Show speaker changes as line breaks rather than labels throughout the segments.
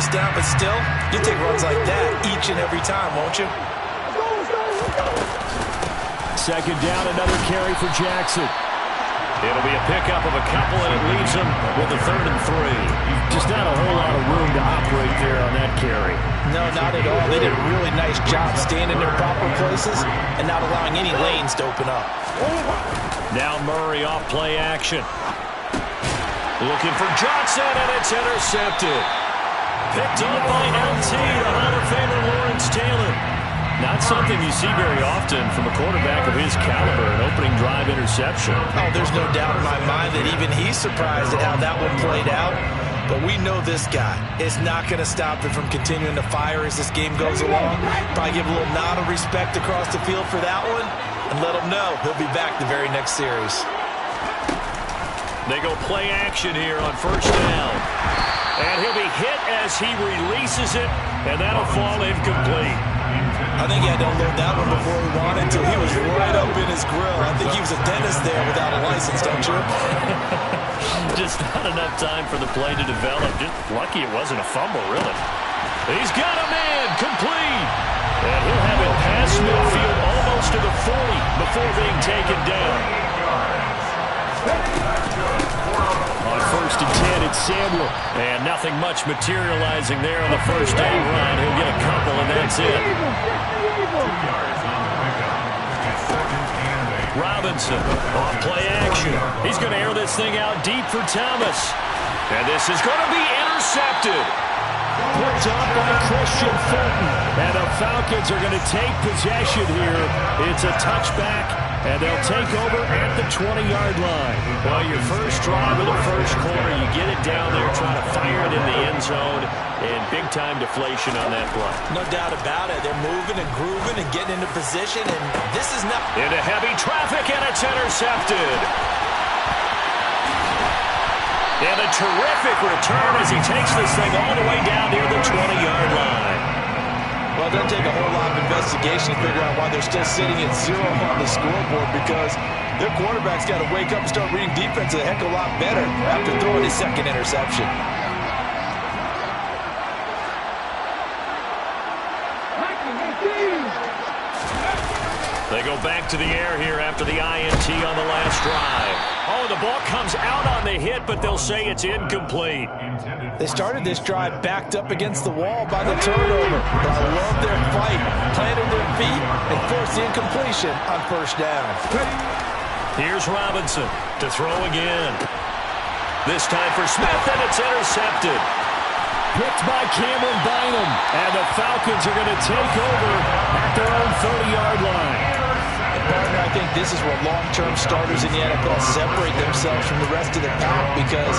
first down, but still, you take runs like that each and every time, won't you?
Second down, another carry for Jackson.
It'll be a pickup of a couple, and it leaves him with a 3rd and 3.
Just not a whole lot of room to operate there on that carry.
No, not at all. They did a really nice job staying in their proper places and not allowing any lanes to open up.
Now Murray off play action. Looking for Johnson, and it's intercepted. Picked up by LT, the Hall of Famer Lawrence Taylor. Not something you see very often from a quarterback of his caliber, an opening drive interception.
Oh, there's no doubt in my mind that even he's surprised at how that one played out. But we know this guy is not going to stop it from continuing to fire as this game goes along. Probably give a little nod of respect across the field for that one and let him know he'll be back the very next series.
They go play action here on first down. And he'll be hit as he releases it, and that'll fall incomplete.
I think he had to unload that one before he wanted to. He was right up in his grill. I think he was a dentist there without a license, don't you?
Just not enough time for the play to develop. Just lucky it wasn't a fumble, really. He's got a man, complete. And he'll have it past midfield almost to the 40 before being taken down. On 1st and 10, it's Samuel. And nothing much materializing there on the first down run. He'll get a couple, and that's it. Robinson off play action. He's going to air this thing out deep for Thomas. And this is going to be intercepted.
Picked up by Christian Fulton. And the Falcons are going to take possession here. It's a touchback, and they'll take over at the 20-yard line.
Well, your first drive of the first quarter, you get it down there, trying to fire it in the end zone, and big-time deflation on that play.
No doubt about it. They're moving and grooving and getting into position, and this is not...
Into heavy traffic, and it's intercepted. And a terrific return as he takes this thing all the way down near the 20-yard line.
Well, it doesn't take a whole lot of investigation to figure out why they're still sitting at 0 on the scoreboard, because their quarterback's got to wake up and start reading defense a heck of a lot better after throwing his second interception.
They go back to the air here after the INT on the last drive. Oh, the ball comes out on the hit, but they'll say it's incomplete.
They started this drive backed up against the wall by the turnover. But I love their fight, planted their feet, and forced the incompletion on first down.
Here's Robinson to throw again. This time for Smith, and it's intercepted.
Picked by Cameron Bynum. And the Falcons are going to take over at their own 30-yard line.
Partner, I think this is where long-term starters in the NFL separate themselves from the rest of the pack, because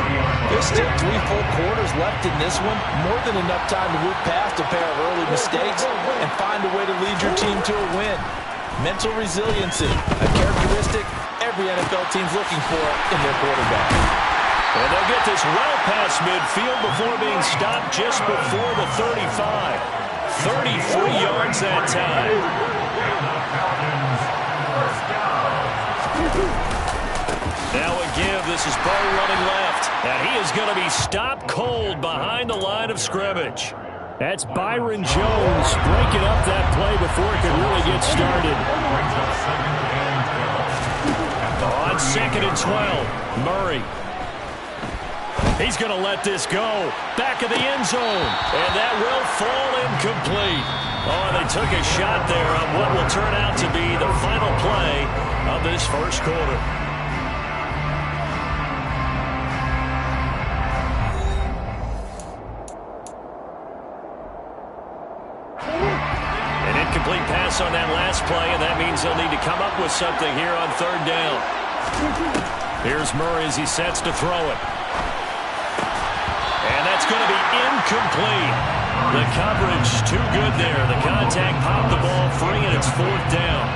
there's still 3 full quarters left in this one. More than enough time to move past a pair of early mistakes and find a way to lead your team to a win. Mental resiliency, a characteristic every NFL team's looking for in their quarterback.
And they'll get this well past midfield before being stopped just before the 35. 33 yards that time. Now again, this is Bo running left, and he is going to be stopped cold behind the line of scrimmage.
That's Byron Jones breaking up that play before it could really get started.
On 2nd and 12, Murray. He's going to let this go. Back of the end zone, and that will fall incomplete. Oh, they took a shot there on what will turn out to be the final play of this first quarter. An incomplete pass on that last play, and that means they'll need to come up with something here on 3rd down. Here's Murray as he sets to throw it. And that's going to be incomplete. The coverage too good there. The contact popped the ball free, and it's 4th down.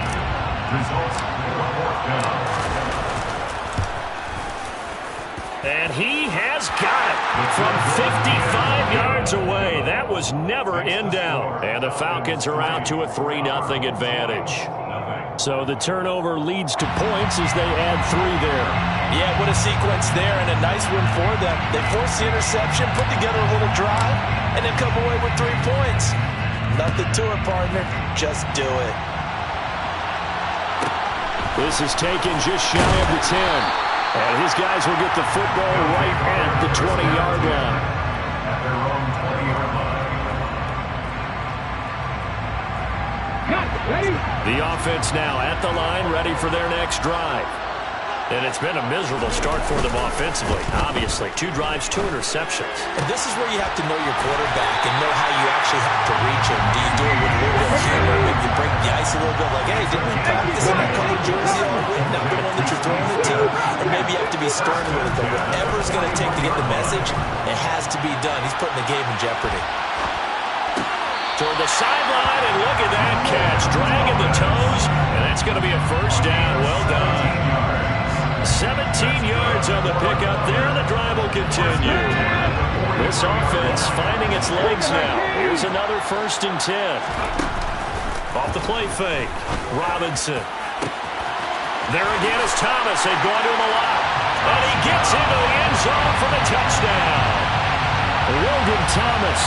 And he has got it from 55 yards away. That was never in doubt. And the Falcons are out to a 3-0 advantage.
So the turnover leads to points as they add 3 there.
Yeah, what a sequence there, and a nice one for them. They forced the interception, put together a little drive, and then come away with 3 points. Nothing to it, partner. Just do it.
This is taken just shy of the 10. And his guys will get the football right at the 20-yard line. The offense now at the line, ready for their next drive.
And it's been a miserable start for them offensively, obviously. 2 drives, 2 interceptions.
And this is where you have to know your quarterback and know how you actually have to reach him. Do you do it with a little bit of humor? Maybe you break the ice a little bit like, hey, didn't we practice in that colored jersey all week? Not the one that you're throwing it to. And maybe you have to be stern with it. But whatever it's going to take to get the message, it has to be done. He's putting the game in jeopardy.
Toward the sideline, and look at that catch. Dragging the toes, and that's going to be a first down. Well done. 17 yards on the pickup there. The drive will continue. This offense finding its legs now. Here's another 1st and 10. Off the play fake. Robinson. There again is Thomas. They've gone to him a lot. And he gets into the end zone for the touchdown.
Logan Thomas,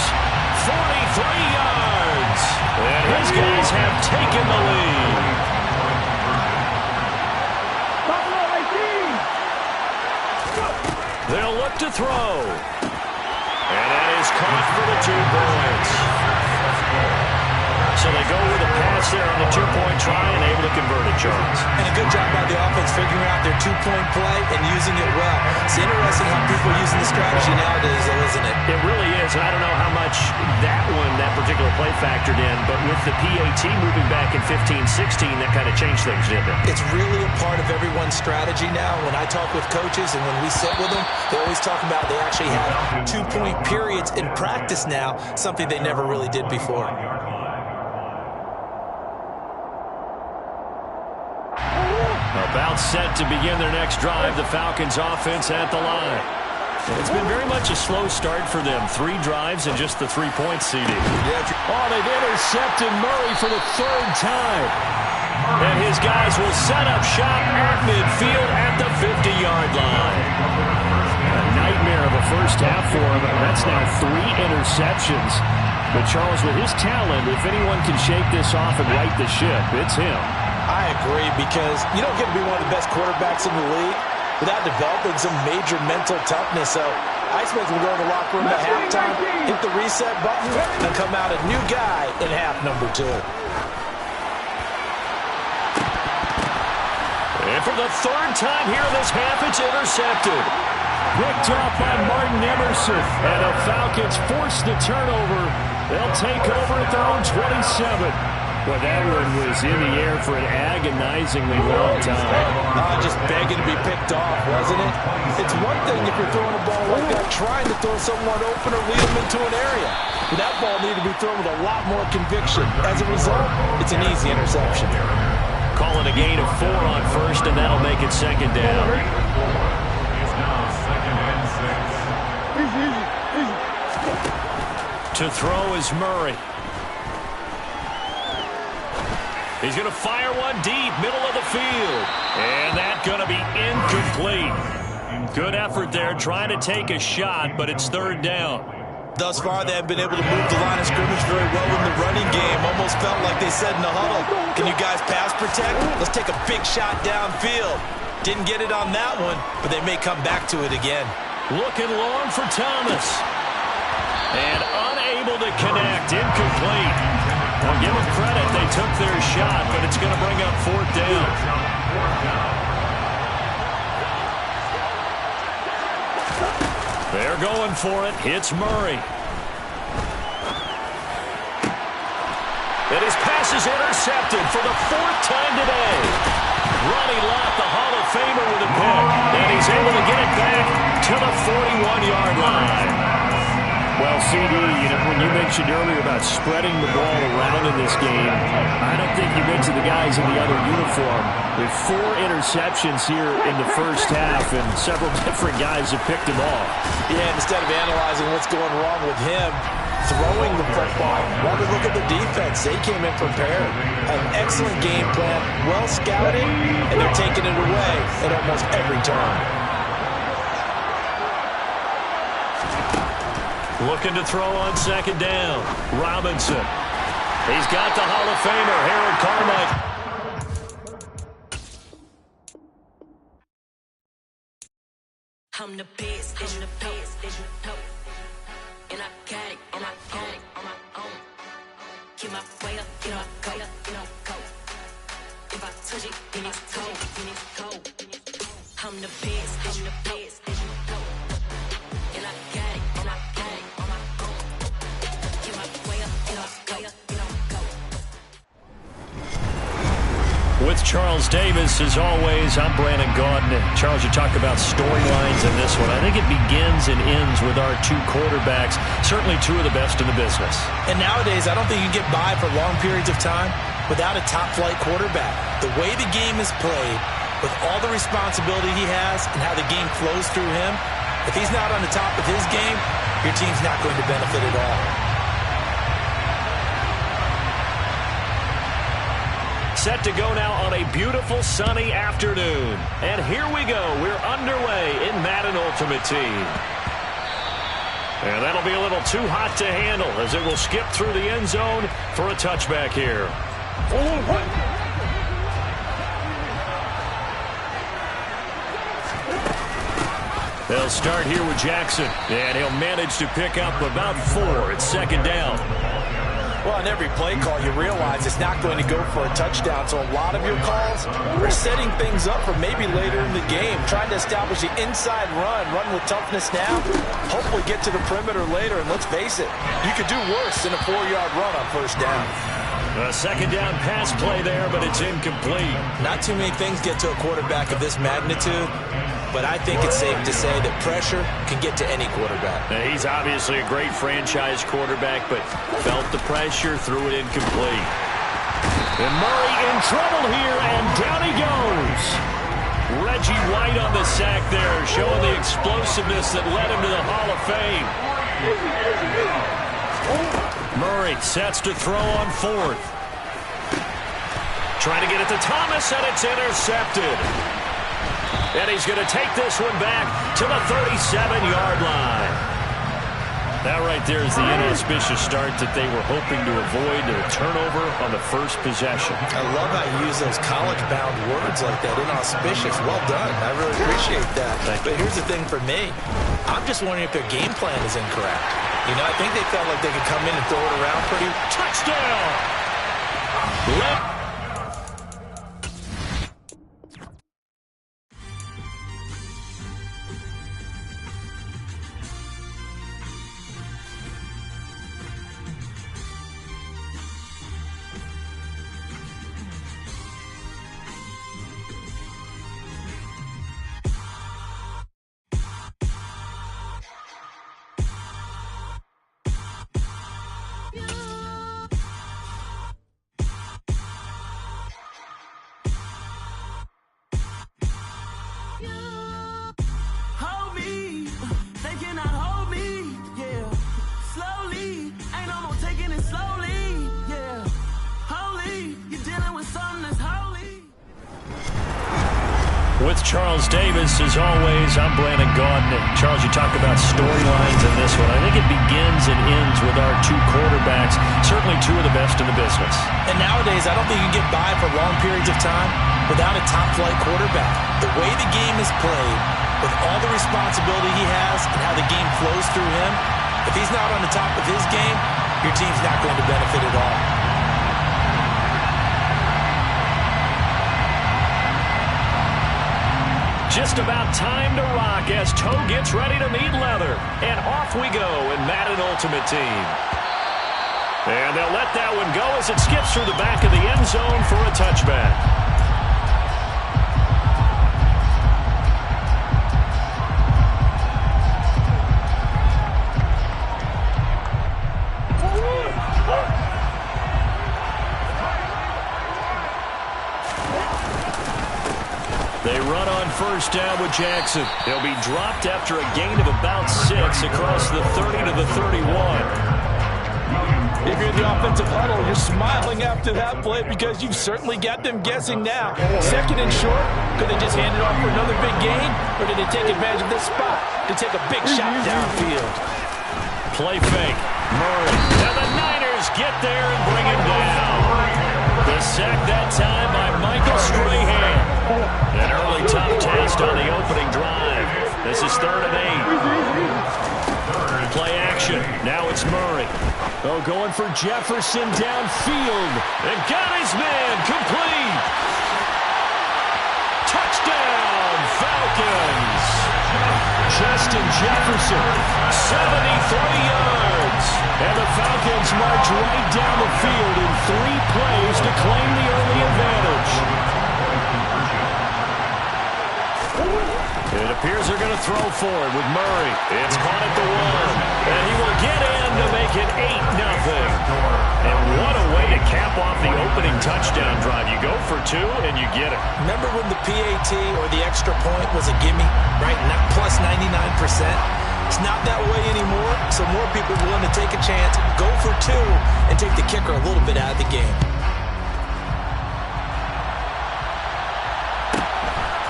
43 yards. And his guys have taken the lead. They'll look to throw. And that is caught for the 2 points. So they go with a pass there on the 2-point try and able to convert it, Charles.
And a good job by the offense figuring out their 2-point play and using it well. It's interesting how people are using the strategy nowadays, though, isn't it?
It really is. And I don't know how much that particular play factored in, but with the PAT moving back in 15-16, that kind of changed things, didn't it?
It's really a part of everyone's strategy now. When I talk with coaches and when we sit with them, they always talk about they actually have 2-point periods in practice now, something they never really did before.
About set to begin their next drive, the Falcons offense at the line. It's been very much a slow start for them. 3 drives and just the 3-point CD.
Oh, they've intercepted Murray for the 3rd time.
And his guys will set up shop at midfield at the 50-yard line.
A nightmare of a first half for him. That's now 3 interceptions. But Charles, with his talent, if anyone can shake this off and right the ship, it's him.
I agree, because you don't get to be one of the best quarterbacks in the league without developing some major mental toughness. So I expect him to go in the locker room at halftime, hit the reset button, and come out a new guy in half number 2.
And for the 3rd time here in this half, it's intercepted.
Picked off by Martin Emerson. And the Falcons force the turnover. They'll take over at their own 27. Well, that one was in the air for an agonizingly long time.
Just begging to be picked off, wasn't it? It's one thing if you're throwing a ball like that, trying to throw someone open or lead them into an area. But that ball needed to be thrown with a lot more conviction. As a result, it's an easy interception.
Call it a gain of 4 on 1st, and that'll make it 2nd down. To throw is Murray. He's going to fire one deep, middle of the field. And that's going to be incomplete. Good effort there, trying to take a shot, but it's 3rd down.
Thus far, they have been able to move the line of scrimmage very well in the running game. Almost felt like they said in the huddle, can you guys pass protect? Let's take a big shot downfield. Didn't get it on that one, but they may come back to it again.
Looking long for Thomas. And unable to connect, incomplete. Well, give them credit, they took their shot, but it's going to bring up 4th down. They're going for it. Hits Murray. And his pass is intercepted for the 4th time today. Ronnie Lott, the Hall of Famer, with a pick. And he's able to get it back to the 41-yard line.
Well, CD, when you mentioned earlier about spreading the ball around in this game, I don't think you mentioned the guys in the other uniform. With 4 interceptions here in the first half, and several different guys have picked him off.
Yeah, instead of analyzing what's going wrong with him, throwing the football, rather look at the defense. They came in prepared. An excellent game plan, well scouted, and they're taking it away at almost every turn.
Looking to throw on second down. Robinson. He's got the Hall of Famer, Harold Carmichael.
I'm the best, I'm the best, and I got it, and I got it on my own. Get my way up, get up, go, go. If I touch it, then it's cold, I'm the best, I'm the best, and I got it, and I got it on my own. Get my way up, get up, go.
With Charles Davis, as always, I'm Brandon Gaudin. Charles, you talk about storylines in this one. I think it begins and ends with our two quarterbacks, certainly two of the best in the business.
And nowadays, I don't think you can get by for long periods of time without a top-flight quarterback. The way the game is played, with all the responsibility he has and how the game flows through him, if he's not on the top of his game, your team's not going to benefit at all.
Set to go now on a beautiful sunny afternoon. And here we go. We're underway in Madden Ultimate Team. And that'll be a little too hot to handle as it will skip through the end zone for a touchback here. They'll start here with Jackson. And he'll manage to pick up about 4 at second down.
Well, on every play call, you realize it's not going to go for a touchdown, so a lot of your calls are setting things up for maybe later in the game, trying to establish the inside run with toughness now, hopefully get to the perimeter later, and let's face it, you could do worse than a 4-yard run on first down.
A second down pass play there, but it's incomplete.
Not too many things get to a quarterback of this magnitude, but I think it's safe to say that pressure can get to any quarterback.
Now, he's obviously a great franchise quarterback, but felt the pressure, threw it incomplete. And Murray in trouble here, and down he goes. Reggie White on the sack there, showing the explosiveness that led him to the Hall of Fame. Murray sets to throw on 4th. Trying to get it to Thomas, and it's intercepted. And he's going to take this one back to the 37-yard line. That right there is the inauspicious start that they were hoping to avoid, a turnover on the first possession.
I love how you use those college-bound words like that, inauspicious. Well done. I really appreciate that. But here's the thing for me. I'm just wondering if their game plan is incorrect. You know, I think they felt like they could come in and throw it around pretty.
Touchdown! With Charles Davis, as always, I'm Brandon Gaudin. Charles, you talk about storylines in this one. I think it begins and ends with our two quarterbacks, certainly two of the best in the business.
And nowadays, I don't think you can get by for long periods of time without a top-flight quarterback. The way the game is played, with all the responsibility he has and how the game flows through him, if he's not on the top of his game, your team's not going to benefit at all.
Just about time to rock as Toe gets ready to meet leather. And off we go in Madden Ultimate Team. And they'll let that one go as it skips through the back of the end zone for a touchback. They run on first down with Jackson. He'll be dropped after a gain of about 6 across the 30 to the 31.
If you're in the offensive huddle, you're smiling after that play because you've certainly got them guessing now. Second and short, could they just hand it off for another big gain, or did they take advantage of this spot to take a big shot downfield?
Play fake. Murray. And the Niners get there and bring him down. The sack that time by Michael Strahan. An early tough test on the opening drive. This is 3rd and 8. Play action. Now it's Murray. Oh, going for Jefferson downfield. And got his man. Complete. Touchdown, Falcons. Justin Jefferson, 73 yards. And the Falcons march right down the field in 3 plays to claim the early advantage. It appears they're going to throw for it with Murray. It's caught at the 1. And he will get in to make it 8-0. And what a way to cap off the opening touchdown drive. You go for 2 and you get it.
Remember when the PAT or the extra point was a gimme, right? Plus 99%. It's not that way anymore, so more people are willing to take a chance, go for 2, and take the kicker a little bit out of the game.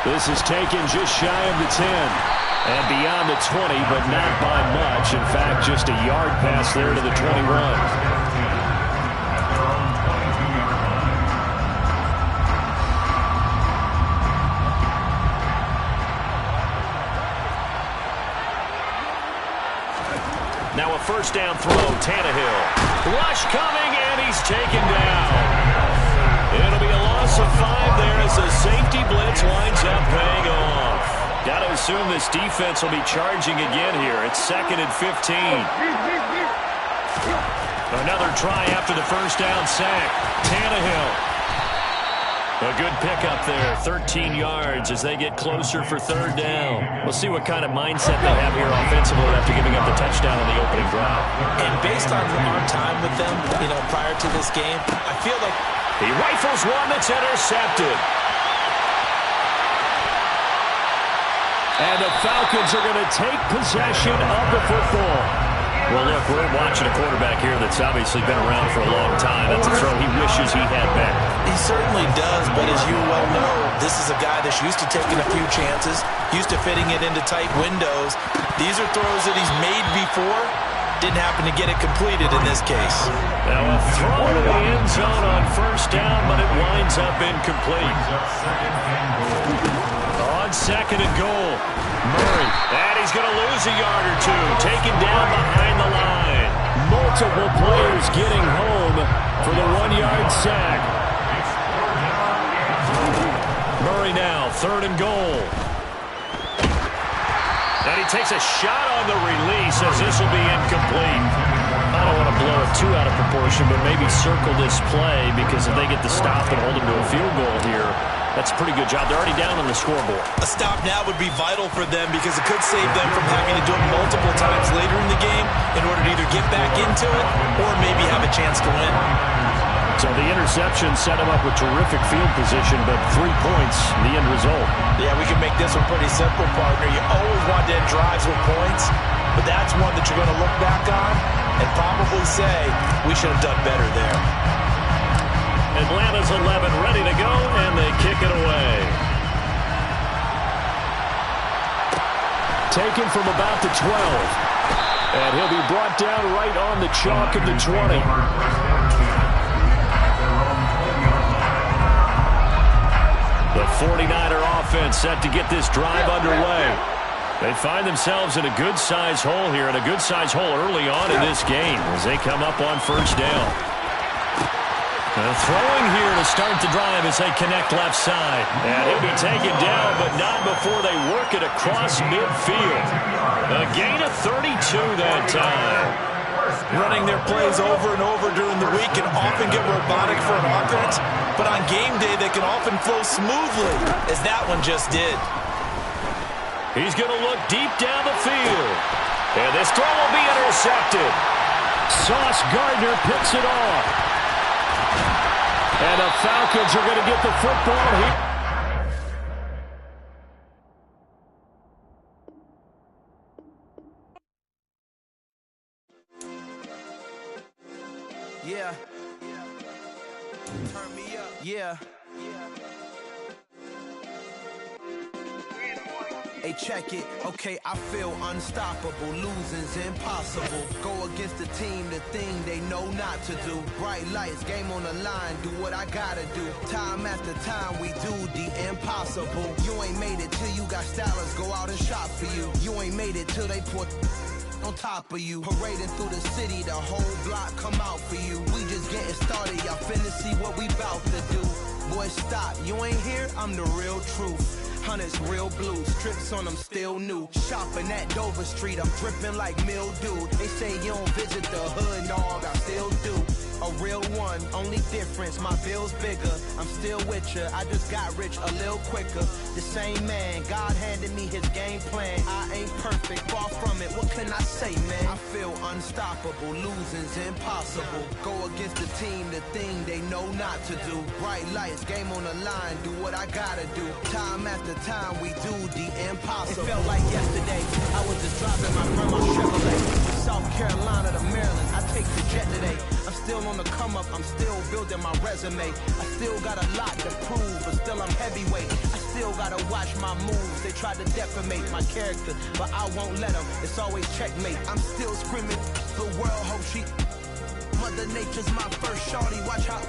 This is taken just shy of the 10. And beyond the 20, but not by much. In fact, just a yard pass there to the 21. Now a first down throw, Tannehill. Rush coming, and he's taken down. It'll be a loss of 5 there as the safety blitz winds up paying off. Got to assume this defense will be charging again here. It's 2nd and 15. Another try after the first down sack. Tannehill. A good pickup there, 13 yards as they get closer for 3rd down. We'll see what kind of mindset they have here offensively after giving up the touchdown on the opening drive.
And based on our time with them, prior to this game, I feel like
he rifles one that's intercepted. And the Falcons are going to take possession of the football. Well, look, we're watching a quarterback here that's obviously been around for a long time. That's a throw he wishes he had back.
He certainly does, but as you well know, this is a guy that's used to taking a few chances, used to fitting it into tight windows. These are throws that he's made before. Didn't happen to get it completed in this case.
Now a throw to the end zone on first down, but it winds up incomplete. On 2nd and goal, Murray. And he's going to lose a yard or 2. Taken down behind the line. Multiple players getting home for the 1-yard sack. Murray now, 3rd and goal. And he takes a shot on the release as this will be incomplete. I don't want to blow it too out of proportion, but maybe circle this play because if they get the stop and hold him to a field goal here, that's a pretty good job. They're already down on the scoreboard.
A stop now would be vital for them because it could save them from having to do it multiple times later in the game in order to either get back into it or maybe have a chance to win.
So the interception set him up with terrific field position, but 3 points, the end result.
Yeah, we can make this one pretty simple, partner. You always want to end drives with points, but that's one that you're going to look back on and probably say, we should have done better there.
Atlanta's 11 ready to go, and they kick it away. Taken from about the 12. And he'll be brought down right on the chalk of the 20. The 49er offense set to get this drive underway. They find themselves in a good-sized hole here, and a good-sized hole early on in this game as they come up on first down. Throwing here to start the drive as they connect left side. And he'll be taken down, but not before they work it across midfield. A gain of 32 that time.
Running their plays over and over during the week can often get robotic for an offense, but on game day they can often flow smoothly, as that one just did.
He's going to look deep down the field. And this throw will be intercepted. Sauce Gardner picks it off. And the Falcons are going to get the football here.
Yeah. Turn me up. Yeah.
Hey, check it. Okay, I feel unstoppable. Losing's impossible. Go against the team, the thing they know not to do. Bright lights, game on the line, do what I gotta do. Time after time, we do the impossible. You ain't made it till you got stylers go out and shop for you. You ain't made it till they put on top of you. Parading through the city, the whole block come out for you. We just getting started, y'all finna see what we bout to do. Boy, stop, you ain't here, I'm the real truth. Hunters, real blues, strips on them still new. Shopping at Dover Street, I'm dripping like mildew. They say you don't visit the hood, dog, I still do. A real one, only difference, my bill's bigger. I'm still with ya, I just got rich a little quicker. The same man, God handed me his game plan. I ain't perfect, far from it, what can I say, man? I feel unstoppable, losing's impossible. Go against the team, the thing they know not to do. Bright lights, game on the line, do what I gotta do. Time after time, we do the impossible. It felt like yesterday, I was just driving my grandma's Chevrolet. South Carolina to Maryland, I take the jet today. I'm still on the come up, I'm still building my resume. I still got a lot to prove, but still I'm heavyweight. I still gotta watch my moves, they try to defamate my character, but I won't let them, it's always checkmate. I'm still screaming, the world hope she... Mother Nature's my first shorty, watch how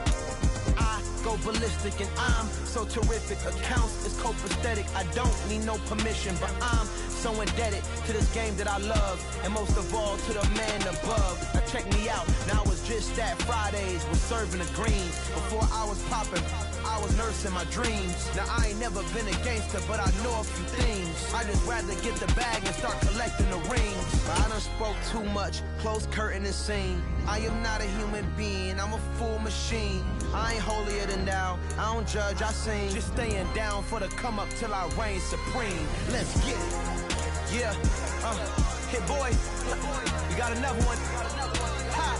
I go ballistic and I'm so terrific. Accounts is copacetic, I don't need no permission, but I'm so indebted to this game that I love, and most of all to the man above. Now check me out, now it's just that Fridays was serving the greens. Before I was popping, I was nursing my dreams. Now I ain't never been a gangster, but I know a few things. I just rather get the bag and start collecting the rings. But I done spoke too much, close curtain and scene. I am not a human being, I'm a full machine. I ain't holier than thou, I don't judge, I sing. Just staying down for the come up till I reign supreme. Let's get it. Yeah, hit boy, we got another one. Ha!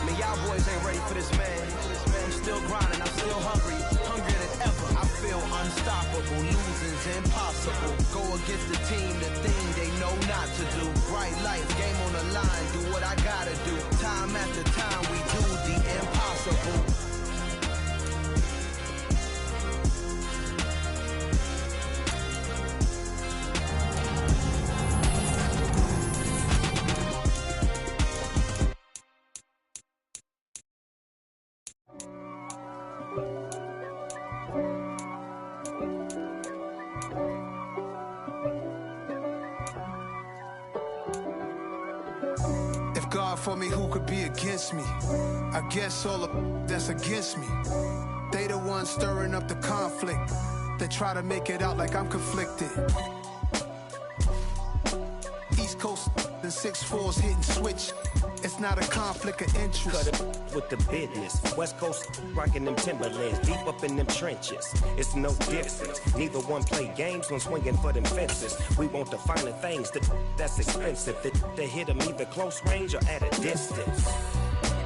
Man, y'all boys ain't ready for this, man. I'm still grinding, I'm still hungry, hungrier than ever. I feel unstoppable, losing's impossible. Go against the team, the thing they know not to do. Bright lights, game on the line, do what I gotta do. Time after time, we do the impossible.
For me, who could be against me? I guess all of that's against me. They the ones stirring up the conflict. They try to make it out like I'm conflicted. East Coast and 6'4's hitting switch. It's not a conflict of interest.
Cut it with the business. West Coast rocking them Timberlands, deep up in them trenches. It's no difference. Neither one play games when swinging for them fences. We want the finer things that's expensive. That hit them either close range or at a distance.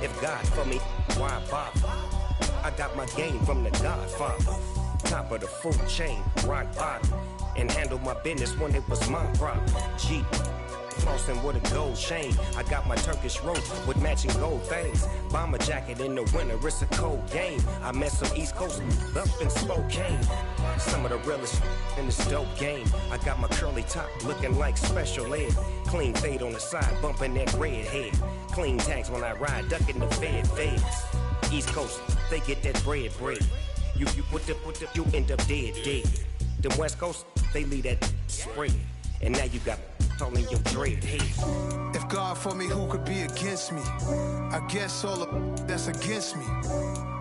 If God for me, why bother? I got my game from the Godfather. Top of the food chain, rock bottom. And handle my business when it was my problem. G. Flossing with a gold chain. I got my Turkish rope with matching gold things. Bomber jacket in the winter, it's a cold game. I met some East Coast up in Spokane. Some of the realest in this dope game. I got my curly top looking like special ed. Clean fade on the side, bumping that red head. Clean tags when I ride, ducking the feds. East Coast, they get that bread. You you end up dead. Them West Coast, they leave that spread. And now you got all in your dread head.
If God for me, who could be against me? I guess all of that's against me.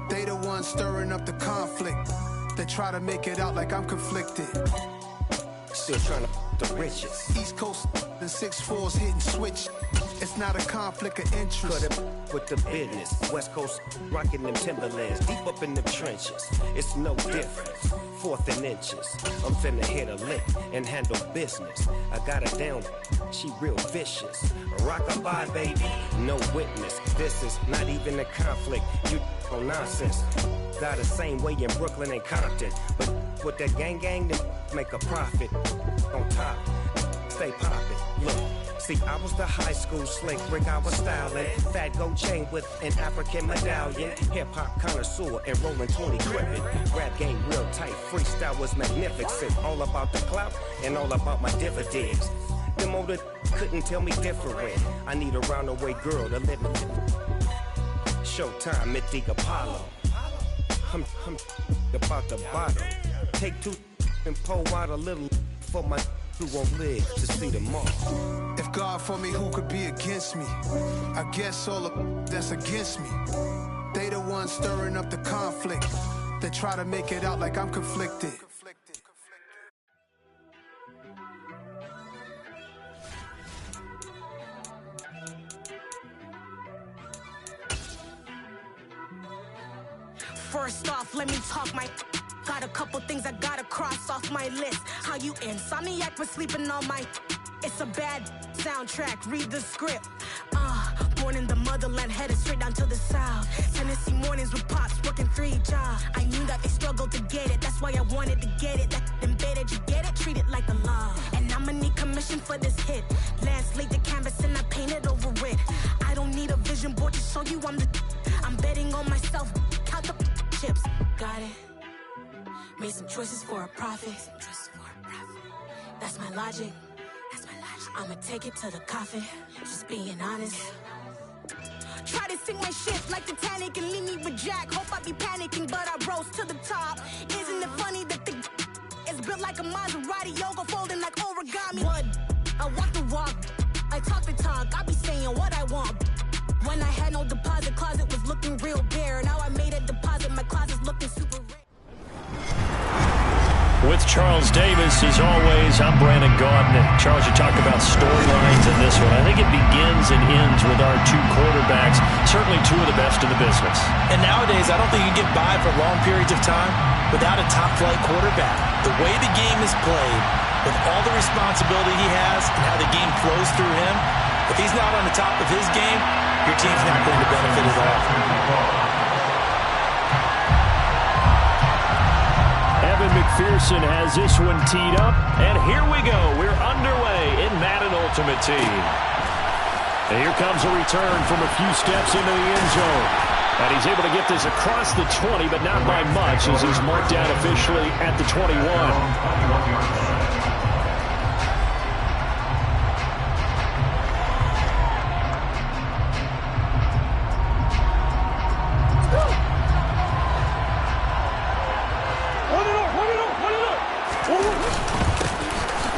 They the ones stirring up the conflict. They try to make it out like I'm conflicted.
Still trying to the riches.
East Coast and 6'4's hitting switch. It's not a conflict of interest.
Cut it with the business. West Coast rocking them Timberlands, deep up in them trenches. It's no difference. 4th and inches. I'm finna hit a lick and handle business. I got her down, she real vicious. Rockabye, baby, no witness. This is not even a conflict. You on nonsense. Got the same way in Brooklyn and Compton, but with that gang, then make a profit on top. Stay poppin'. Look, See, I was the high school slick brick, I was styling. Fat gold chain with an African medallion. Hip-hop connoisseur and rolling 20 cribbing. Rap game real tight, freestyle was magnificent. All about the clout and all about my dividends. Them older couldn't tell me different. I need a roundaway girl to live with. Showtime, Mythic Apollo. I'm about the bottom. Take two and pour out a little for my who won't live to see tomorrow.
If God for me, who could be against me? I guess all of that's against me. They the ones stirring up the conflict. They try to make it out like I'm conflicted.
First off, let me talk my... Got a couple things I gotta cross off my list. How you insomniac for sleeping on my... It's a bad soundtrack, read the script. Born in the motherland, headed straight down to the south. Tennessee mornings with pops, working 3 jobs. I knew that they struggled to get it, that's why I wanted to get it. That embedded, you get it, treat it like a law. And I'ma need commission for this hit. Lance laid the canvas and I painted over it. I don't need a vision board to show you I'm betting on myself, count the chips. Got it. Made some choices for a profit. That's my logic. I'ma take it to the coffin. Just being honest. Try to sing my shit like Titanic and leave me with Jack. Hope I be panicking, but I rose to the top. Isn't it funny that the is built like a Maserati, yoga folding like origami? What? I walk the walk. I talk the talk. I be saying what I want. When I had no deposit, closet was looking real bare. Now I made a deposit, my closet's looking super rare.
With Charles Davis, as always, I'm Brandon Gaudin. Charles, you talk about storylines in this one. I think it begins and ends with our 2 quarterbacks, certainly 2 of the best in the business.
And nowadays, I don't think you can get by for long periods of time without a top-flight quarterback. The way the game is played, with all the responsibility he has and how the game flows through him, if he's not on the top of his game, your team's not going to benefit at all.
Evan McPherson has this one teed up, and here we go. We're underway in Madden Ultimate Team. And here comes a return from a few steps into the end zone. And he's able to get this across the 20, but not by much, as he's marked down officially at the 21.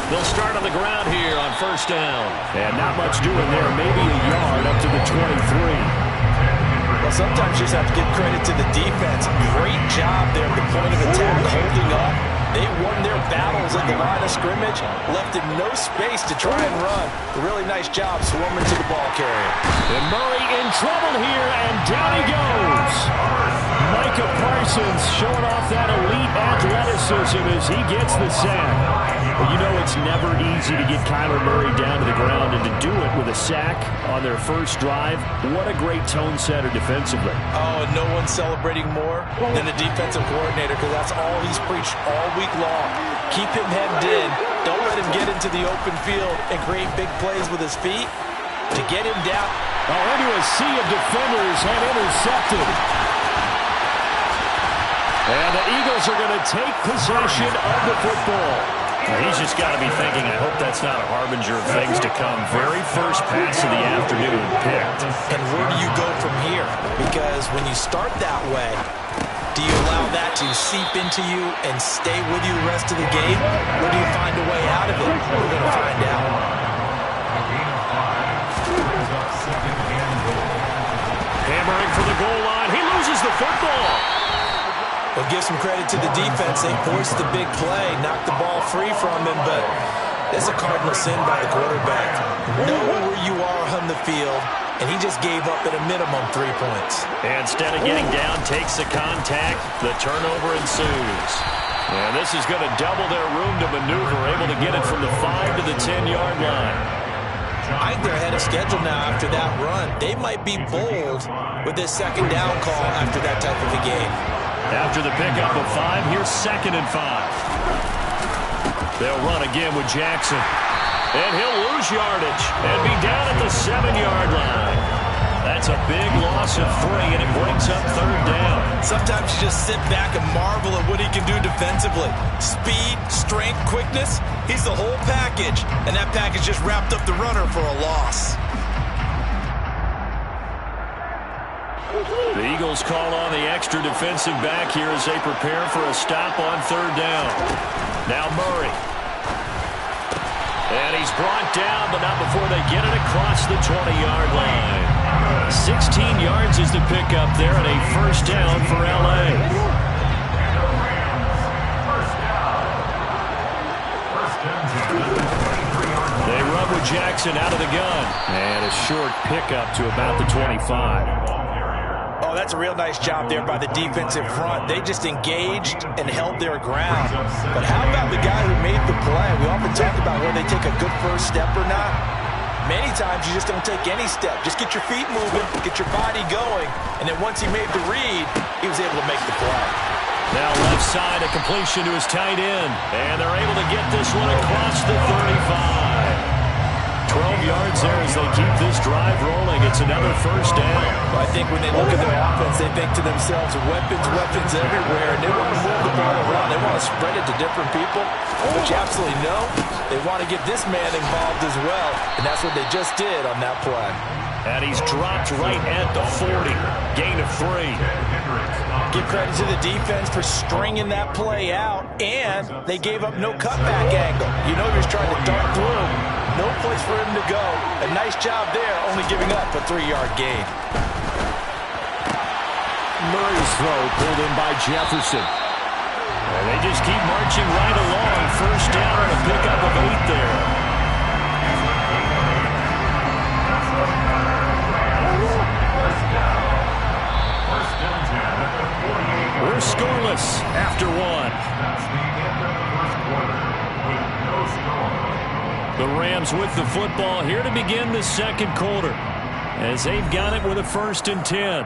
They'll start on the ground here on first down. And not much doing there. Maybe a yard up to the 23.
Well, sometimes you just have to give credit to the defense. Great job there at the point of attack, holding up. They won their battles at the line of scrimmage, left him no space to try and run. A really nice job swarming to the ball carrier.
And Murray in trouble here, and down he goes. Micah Parsons showing off that elite athleticism as he gets the sack. Well, you know it's never easy to get Kyler Murray down to the ground, and to do it with a sack on their first drive, what a great tone setter defensively.
Oh, and no one's celebrating more than the defensive coordinator, because that's all he's preached all week long. Keep him hemmed in. Don't let him get into the open field and create big plays with his feet to get him down.
Into a sea of defenders and intercepted. And the Eagles are going to take possession of the football.
He's just got to be thinking, I hope that's not a harbinger of things to come. Very first pass of the afternoon picked.
And where do you go from here? Because when you start that way, do you allow that to seep into you and stay with you the rest of the game? Or do you find a way out of it? We're going to find out.
Hammering for the goal line. He loses the football.
Well, give some credit to the defense. They forced the big play, knocked the ball free from him, but it's a cardinal sin by the quarterback. Know where you are on the field, and he just gave up at a minimum 3 points.
Instead of getting down, takes the contact. The turnover ensues.
And this is going to double their room to maneuver, able to get it from the 5 to the 10-yard line.
I think they're ahead of schedule now after that run. They might be bold with this second down call after that type of a game.
After the pickup of 5, here's 2nd and 5. They'll run again with Jackson. And he'll lose
lose yardage and be down at the 7-yard line. That's a big loss of 3, and it brings up 3rd down.
Sometimes you just sit back and marvel at what he can do defensively. Speed, strength, quickness, he's the whole package. And that package just wrapped up the runner for a loss.
The Eagles call on the extra defensive back here as they prepare for a stop on 3rd down. Now Murray. And he's brought down, but not before they get it across the 20-yard line. 16 yards is the pickup there, and a 1st down for L.A. They run with Jackson out of the gun. And a short pickup to about the 25.
Oh, that's a real nice job there by the defensive front. They just engaged and held their ground. But how about the guy who made the play? We often talk about whether they take a good first step or not. Many times you just don't take any step. Just get your feet moving, get your body going, and then once he made the read, he was able to make the play.
Now left side, a completion to his tight end. And they're able to get this one across the 35. 12 yards there as they keep this drive rolling. It's another 1st down.
I think when they look at their offense, they think to themselves, weapons everywhere, and they want to move the ball around. They want to spread it to different people. But you absolutely know they want to get this man involved as well, and that's what they just did on that play.
And he's dropped right at the 40. Gain of 3.
Give credit to the defense for stringing that play out, and they gave up no cutback angle. You know he's trying to dart through. No place for him to go. A nice job there, only giving up a 3-yard gain.
Murray's throw pulled in by Jefferson. And they just keep marching right along. 1st down and a pickup of 8 there. We're scoreless after 1. The Rams with the football here to begin the 2nd quarter as they've got it with a 1st and 10.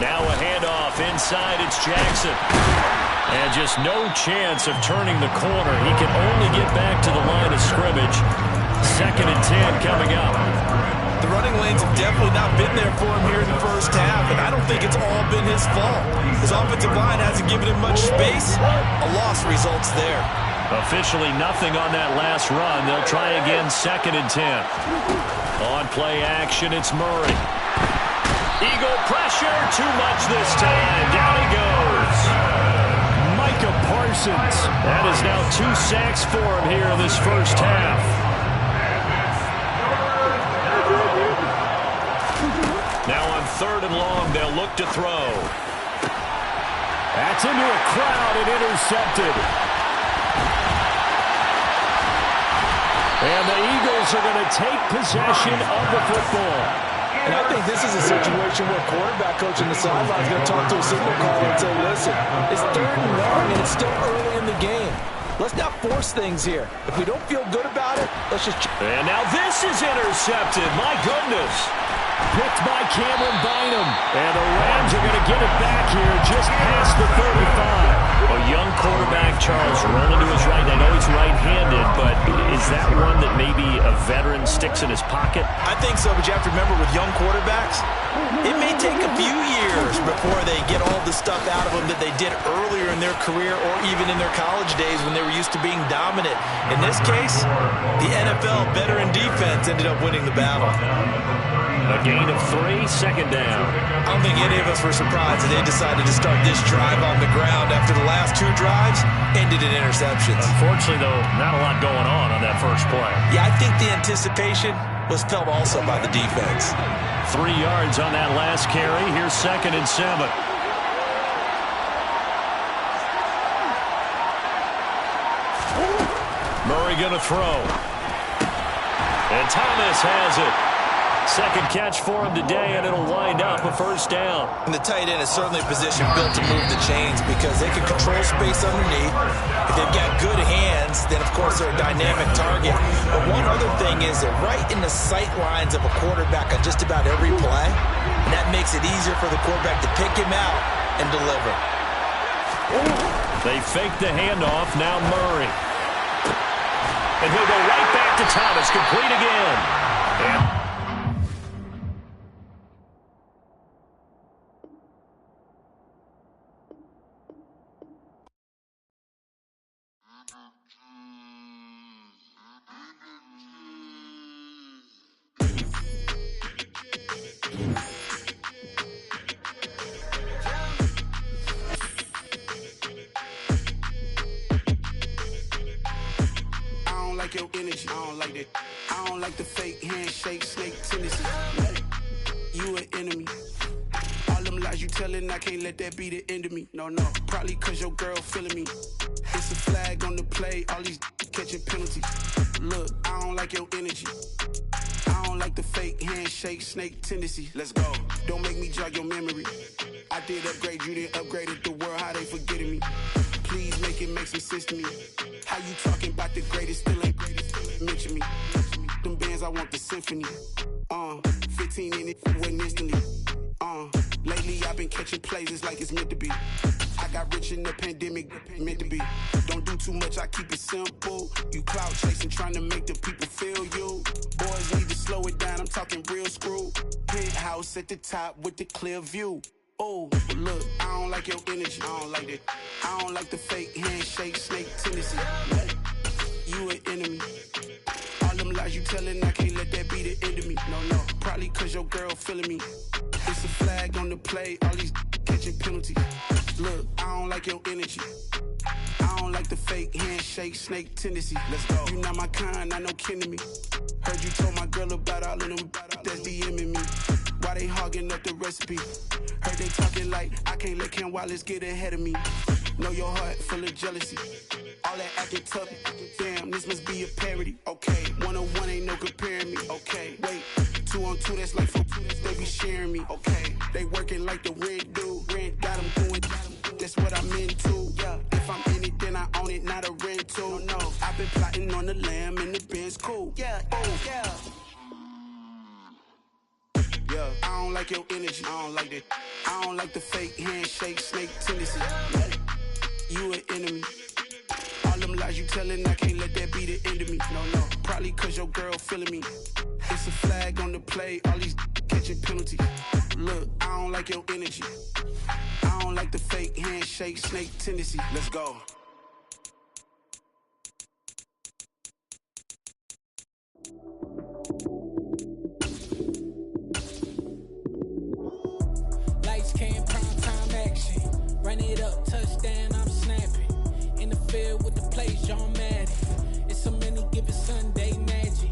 Now a handoff inside. It's Jackson. And just no chance of turning the corner. He can only get back to the line of scrimmage. 2nd and 10 coming up.
The running lanes have definitely not been there for him here in the 1st half, and I don't think it's all been his fault. His offensive line hasn't given him much space. A loss results there.
Officially nothing on that last run. They'll try again 2nd and 10. On play action, it's Murray. Eagle pressure, too much this time. Down he goes. Micah Parsons. That is now 2 sacks for him here in this 1st half. Now on 3rd and long, they'll look to throw. That's into a crowd and intercepted. And the Eagles are going to take possession of the football.
And I think this is a situation where quarterback coach in the sideline is going to talk to a signal caller and say, listen, it's 3rd and long and it's still early in the game. Let's not force things here. If we don't feel good about it, let's just...
And now this is intercepted. My goodness. Picked by Cameron Bynum. And the Rams are going to get it back here just past the 35. A young quarterback, Charles, rolling to his right. I know he's right-handed, but is that one that maybe a veteran sticks in his pocket?
I think so, but you have to remember with young quarterbacks, it may take a few years before they get all the stuff out of them that they did earlier in their career or even in their college days when they were used to being dominant. In this case, the NFL veteran defense ended up winning the battle.
A gain of 3, 2nd down.
I don't think any of us were surprised that they decided to start this drive on the ground after the last 2 drives ended in interceptions.
Unfortunately, though, not a lot going on that first play.
Yeah, I think the anticipation was felt also by the defense.
3 yards on that last carry. Here's 2nd and 7. Murray going to throw. And Thomas has it. Second catch for him today, and it'll wind up a first down.
And the tight end is certainly a position built to move the chains because they can control space underneath. If they've got good hands, then, of course, they're a dynamic target. But one other thing is they're right in the sight lines of a quarterback on just about every play, and that makes it easier for the quarterback to pick him out and deliver.
They fake the handoff. Now Murray. And he'll go right back to Thomas. Complete again. And
Your energy, I don't like that. I don't like the fake handshake, snake tendency. You an enemy. All them lies you telling, I can't let that be the end of me. No, probably cause your girl feeling me. It's a flag on the play, all these catching penalties. Look, I don't like your energy. I don't like the fake handshake, snake tendency. Let's go. Don't make me jog your memory. I did upgrade, you didn't upgrade it. The world, how they forgetting me. Please make it make some sense to me. How you talking about the greatest, still ain't greatest? Mention me. Them bands, I want the symphony. 15 in it, went instantly. Lately I've been catching plays, it's like it's meant to be. I got rich in the pandemic, meant to be. Don't do too much, I keep it simple. You clout chasing, trying to make the people feel you. Boys need to slow it down, I'm talking real screw. Penthouse at the top with the clear view. Oh, look, I don't like your energy. I don't like that. I don't like the fake handshake, snake tendency. You an enemy. All them lies you telling, I can't let that be the end of me. No, probably cause your girl feeling me. It's a flag on the play, all these catching penalties. Look, I don't like your energy. I don't like the fake handshake, snake tendency. Let's go. You not my kind, I know kin to me. Heard you told my girl about all of them that's DMing me. Why they hogging up the recipe? Heard they talking like I can't let Ken Wallace get ahead of me. Know your heart full of jealousy. All that acting tough, damn, this must be a parody. Okay, 1-on-1 ain't no comparing me. Okay, wait, 2-on-2, that's like 4-2, they be sharing me. Okay, they working like the rent do. Rent got them going, that's what I'm into. Yeah, if I'm in it, then I own it, not a rental. No, I've been plotting on the lamb and the Benz cool. Yeah, oh, yeah. Yeah, I don't like your energy. I don't like that. I don't like the fake handshake, snake tendency. You an enemy. All them lies you telling, I can't let that be the end of me. No, probably cause your girl feeling me. It's a flag on the play, all these catching penalties. Look, I don't like your energy. I don't like the fake handshake, snake tendency. Let's go.
Run it up, touchdown, I'm snapping. In the field with the plays, John Madden. It's so many, give it Sunday magic.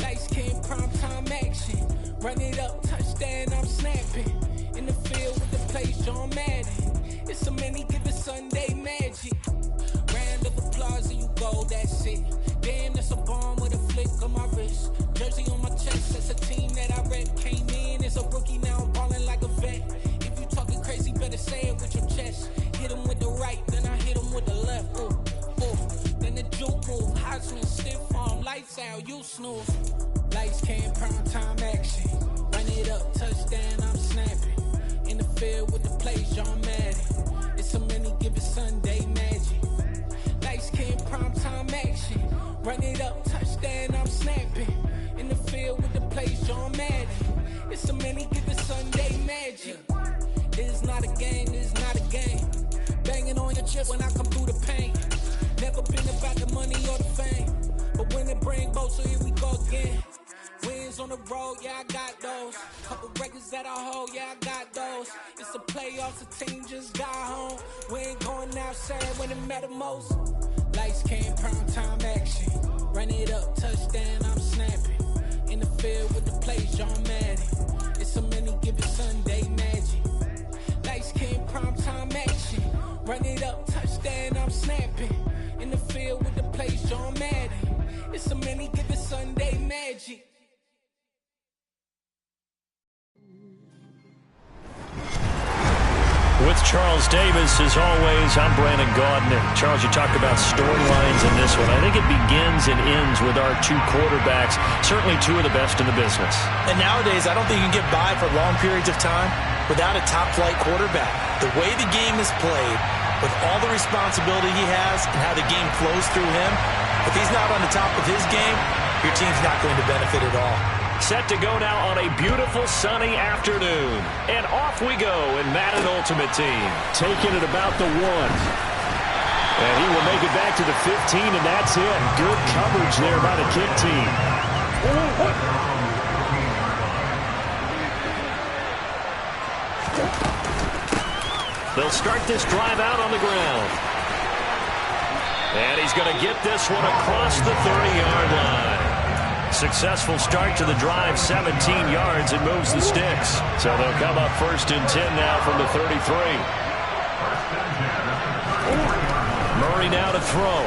Lights came, prime time action. Run it up, touchdown, I'm snapping. In the field with the plays, John Madden. It's so many, give it Sunday magic. Round of applause and you go, that's it. Damn, that's a bomb with a flick on my wrist. Jersey on my chest, that's a team that I rep. Came in as a rookie, now I'm balling like a vet. Crazy, better say it with your chest. Hit him with the right, then I hit him with the left. Ooh, ooh. Then the juke move, Heisman, stiff arm, lights out, you snooze. Lights came, prime time action. Run it up, touchdown, I'm snapping. In the field with the plays, John Madden. It's so many, give it Sunday magic. Lights came, prime time action. Run it up, touchdown, I'm snapping. In the field with the plays, John Madden. It's so many, give it Sunday magic. This is not a game, this is not a game. Banging on your chest when I come through the pain. Never been about the money or the fame. But when it bring both, so here we go again. Wins on the road, yeah, I got those. Couple records that I hold, yeah, I got those. It's the playoffs, the team just got home. We ain't going outside when it matter most. Lights came, prime time action. Run it up, touchdown, I'm snapping. In the field with the plays, John Madden. It's so many, give it Sunday magic. Lights came, prime time action. Run it up, touchdown, I'm snapping. In the field with the plays, John Madden. It's so many, give it Sunday magic.
Charles Davis, as always, I'm Brandon Gaudin. Charles, you talked about storylines in this one. I think it begins and ends with our two quarterbacks, certainly two of the best in the business.
And nowadays, I don't think you can get by for long periods of time without a top-flight quarterback. The way the game is played, with all the responsibility he has and how the game flows through him, if he's not on the top of his game, your team's not going to benefit at all.
Set to go now on a beautiful sunny afternoon. And off we go in Madden Ultimate Team.
Taking it about the 1. And he will make it back to the 15, and that's it. Good coverage there by the kick team.
They'll start this drive out on the ground. And he's going to get this one across the 30-yard line. Successful start to the drive, 17 yards, and moves the sticks. So they'll come up 1st and 10 now from the 33. Murray now to throw.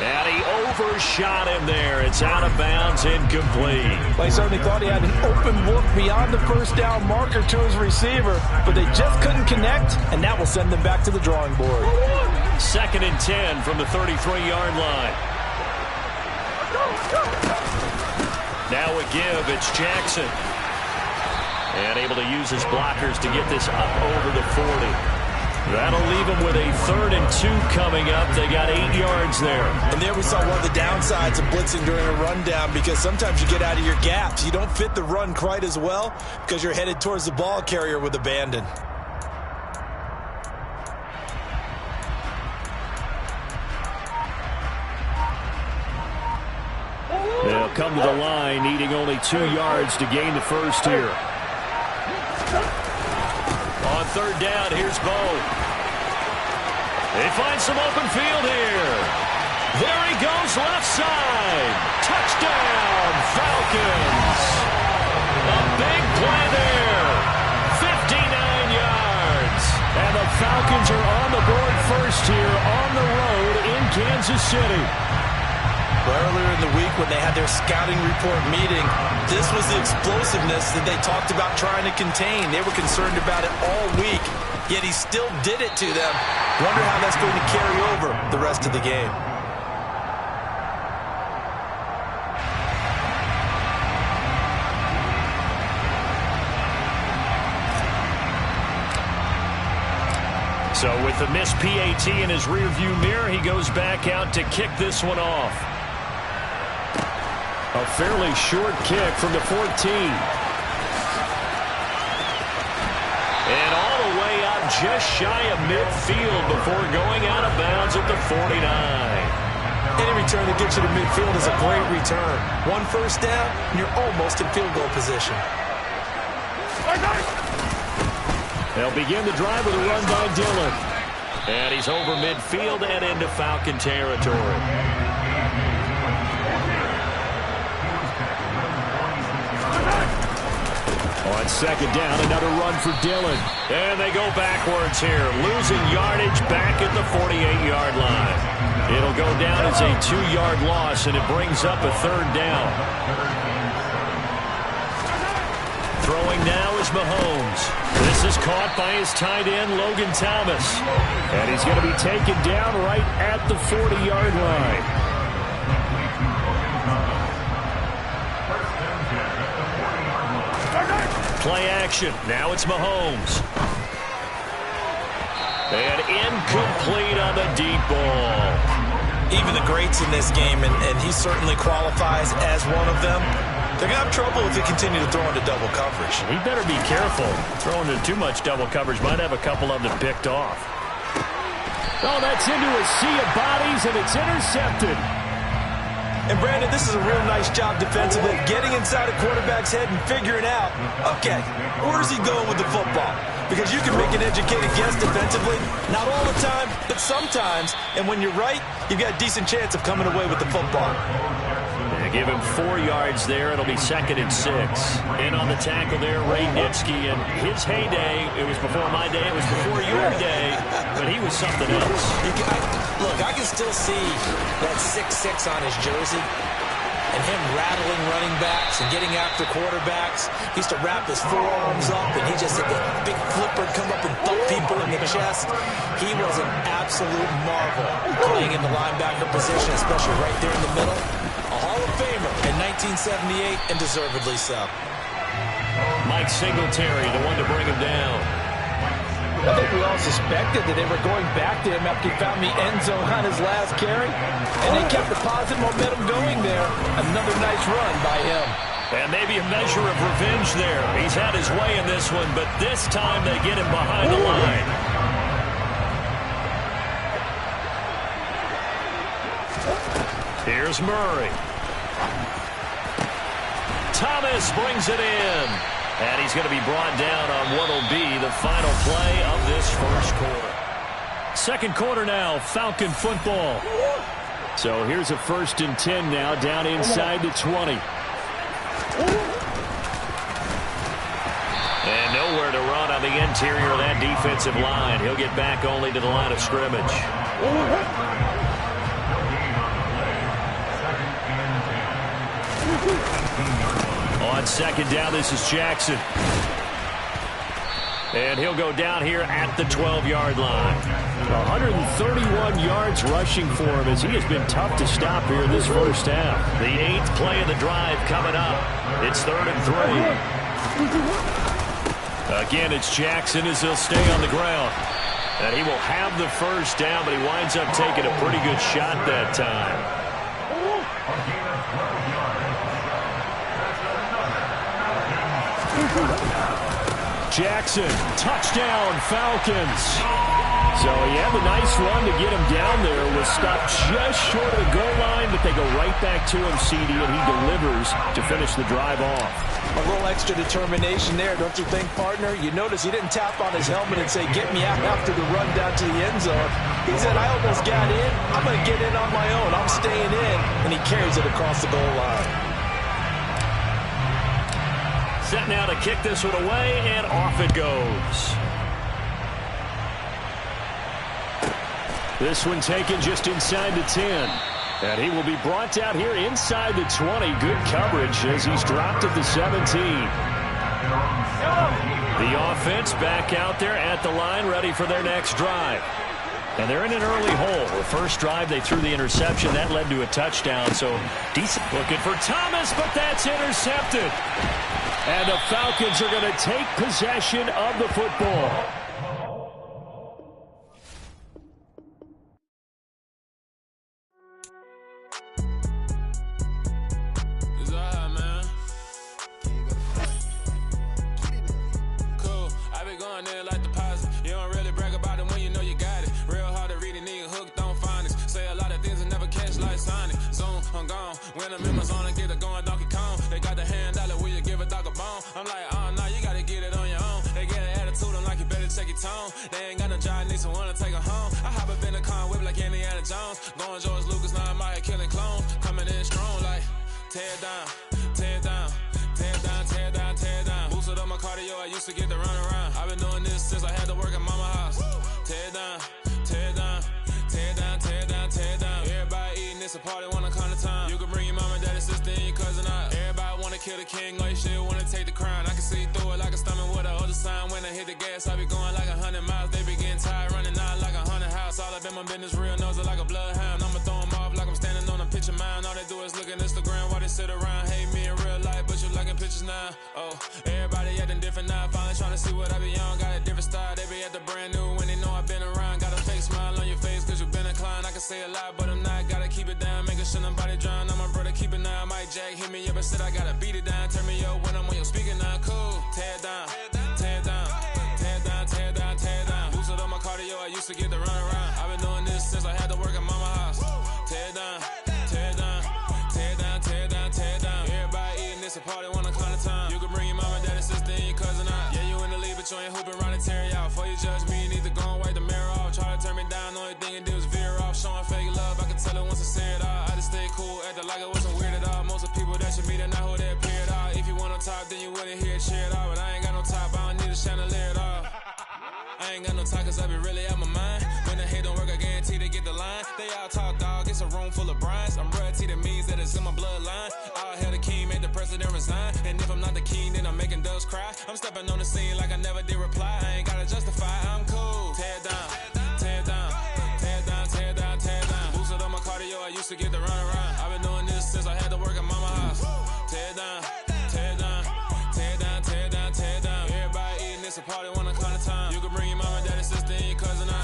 And he overshot him there. It's out of bounds, incomplete.
Well, he certainly thought he had an open look beyond the first down marker to his receiver, but they just couldn't connect, and that will send them back to the drawing board.
2nd and 10 from the 33-yard line. Now a give, it's Jackson. And able to use his blockers to get this up over the 40. That'll leave them with a 3rd and 2 coming up. They got 8 yards there.
And there we saw one of the downsides of blitzing during a rundown, because sometimes you get out of your gaps. You don't fit the run quite as well because you're headed towards the ball carrier with abandon.
They'll come to the line, needing only 2 yards to gain the first here.
On 3rd down, here's Bo. They find some open field here. There he goes, left side. Touchdown, Falcons. A big play there. 59 yards.
And the Falcons are on the board first here on the road in Kansas City.
Earlier in the week when they had their scouting report meeting, this was the explosiveness that they talked about trying to contain. They were concerned about it all week, yet he still did it to them. Wonder how that's going to carry over the rest of the game.
So with the missed PAT in his rearview mirror, he goes back out to kick this one off.
A fairly short kick from the 14.
And all the way out just shy of midfield before going out of bounds at the 49.
Any return that gets you to midfield is a great return. 1 first down, and you're almost in field goal position.
They'll begin the drive with a run by Dillon.
And he's over midfield and into Falcon territory.
On 2nd down, another run for Dillon.
And they go backwards here, losing yardage back at the 48-yard line. It'll go down as a 2-yard loss, and it brings up a 3rd down. Throwing now is Mahomes. This is caught by his tight end, Logan Thomas.
And he's going to be taken down right at the 40-yard line.
Play action. Now it's Mahomes. And incomplete on the deep ball.
Even the greats in this game, and he certainly qualifies as one of them, they're going to have trouble if they continue to throw into double coverage.
He better be careful. Throwing into too much double coverage might have a couple of them picked off.
Oh, that's into a sea of bodies, and it's intercepted.
And, Brandon, this is a real nice job defensively, getting inside a quarterback's head and figuring out, okay, where's he going with the football? Because you can make an educated guess defensively, not all the time, but sometimes. And when you're right, you've got a decent chance of coming away with the football.
They give him 4 yards there. It'll be 2nd and 6. In on the tackle there, Ray Nitschke. And his heyday, it was before my day, it was before your day, but he was something else.
Look, I can still see that 6'6" on his jersey. and him rattling running backs and getting after quarterbacks. He used to wrap his forearms up, and he just hit the big flipper, come up and thump people in the chest. He was an absolute marvel playing in the linebacker position, especially right there in the middle. A Hall of Famer in 1978, and deservedly so.
Mike Singletary, the one to bring him down.
I think we all suspected that they were going back to him after he found the end zone on his last carry, and they kept the positive momentum going there. Another nice run by him.
And maybe a measure of revenge there. He's had his way in this one, but this time they get him behind the line. Here's Murray. Thomas brings it in. And he's going to be brought down on what will be the final play of this first quarter. Second quarter now, Falcon football. So here's a 1st and 10 now, down inside the 20. And nowhere to run on the interior of that defensive line. He'll get back only to the line of scrimmage. On second down, this is Jackson. And he'll go down here at the 12-yard line. 131 yards rushing for him as he has been tough to stop here in this first half. The 8th play of the drive coming up. It's 3rd and 3. Again, it's Jackson as he'll stay on the ground. And he will have the first down, but he winds up taking a pretty good shot that time. Jackson, touchdown, Falcons. So he had a nice run to get him down there. Was stopped just short of the goal line, but they go right back to him, CD, and he delivers to finish the drive off.
A little extra determination there, don't you think, partner? You notice he didn't tap on his helmet and say, get me out after the run down to the end zone. He said, I almost got in. I'm going to get in on my own. I'm staying in. And he carries it across the goal line.
Set now to kick this one away, and off it goes. This one taken just inside the 10. And he will be brought down here inside the 20. Good coverage as he's dropped at the 17. The offense back out there at the line, ready for their next drive. And they're in an early hole. The first drive, they threw the interception. That led to a touchdown. So decent. Looking for Thomas, but that's intercepted. And the Falcons are going to take possession of the football.
It's all right, man. Cool. I been going there like deposit. You don't really brag about it when you know you got it. Real hard to read a nigga hooked on finance. Say a lot of things and never catch like Sonic. Zoom, I'm gone. When I'm in my zone and get it going Donkey Kong. They got the hand dollar, will you give a dog a bone? I'm like, oh, no, you gotta get it on your own. They get an attitude, I'm like, you better check your tone. They ain't got no job, need someone to take her home. I hop up in a car, whip like Indiana Jones. Going George Lucas, now I'm out here killing clones. Coming in strong like, tear down, tear down, tear down, tear down, tear down. Boosted up my cardio, I used to get to run around. I've been doing this since I had to work at mama house. Tear down, tear down, tear down, tear down, tear down. Everybody eating, it's a party, wanna come to time. You can bring your mama, daddy, sister, and your cousin out. Everybody wanna kill the king, or you shit wanna take the crown. I can see through it like a stomach with a other sign. When I hit the gas, I be going like 100 miles. They be getting tired, running out like 100 house. All up in my business, real nose like a bloodhound. I'ma throw them off like I'm standing on a picture mound. All they do is look at Instagram while they sit around. Hate me in real life, but you liking pictures now. Oh, everybody acting different now. Finally trying to see what I be on. Got a different style, they be at the brand new when they know I've been around. Got a fake smile on your face cause you been inclined. I can say a lot, but I'm not. Gotta keep it down, making sure nobody drown. I'm my brother, keep it now. Mike Jack hit me up and said I gotta beat it down. Turn me up when I'm on your speaker now. Cool, tear down, tear down, tear down, tear down, tear down. Boosted up my cardio, I used to get to run around. I've been doing this since I had to work at mama house. Tear down, tear down, tear down, tear down, tear down. Everybody eating, it's a party, wanna climb the time. You can bring your mama, daddy, sister, and your cousin out. Yeah, you in the lead, but you ain't hooping around and tear you out. Before you judge me, you need to go and wipe the mirror off. Try to turn me down, the only thing you do is veer off. Showing fake love, I can tell it once I say it all. I just stay cool, acting like it wasn't weird at all. Most of the people that you meet are not who they appear at all. If you want on top, then you wouldn't hear it cheer at all. But I ain't got no top, I don't need a chandelier at all. I ain't got no talk cause I be really out my mind. When the hate don't work, I guarantee they get the line. They all talk, dog, it's a room full of brines. I'm royalty, that means that it's in my bloodline. resign. And if I'm not the king, then I'm making doves cry. I'm stepping on the scene like I never did reply. I ain't gotta justify, I'm cool. Tear down, tear down, tear down, tear down, tear down. Boosted on my cardio, I used to get the run around. I've been doing this since I had to work at mama house. Tear down, tear down, tear down, tear down, tear down. Everybody eating, it's a party, one kind of time. You can bring your mama, daddy, sister, and your cousin out.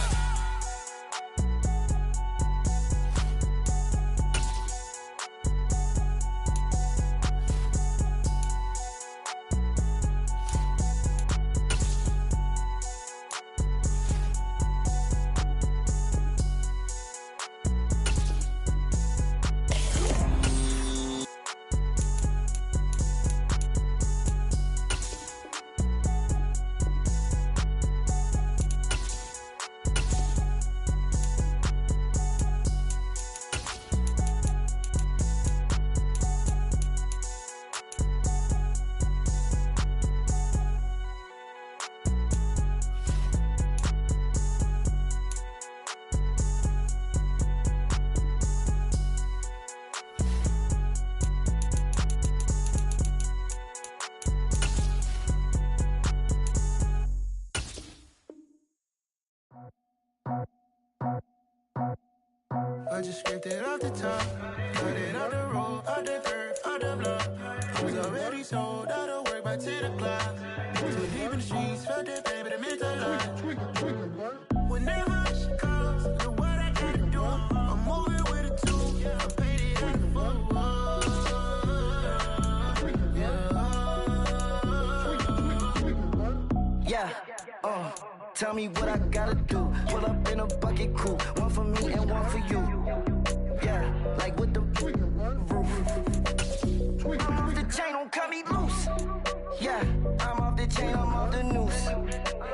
I just scraped it off the top, cut it out the road, out the curve, out the block. I was already sold out of work by 10 o'clock. Too deep in the streets, felt that pain, but it meant a lot. Whenever she calls, do what I gotta do. I'm moving with a two, I paid it out the full. Yeah, tell me what I gotta do. Pull up in a bucket crew, one for me and one for you. Yeah, like with the roof. I'm off the chain, don't cut me loose. Yeah, I'm off the chain, I'm off the noose.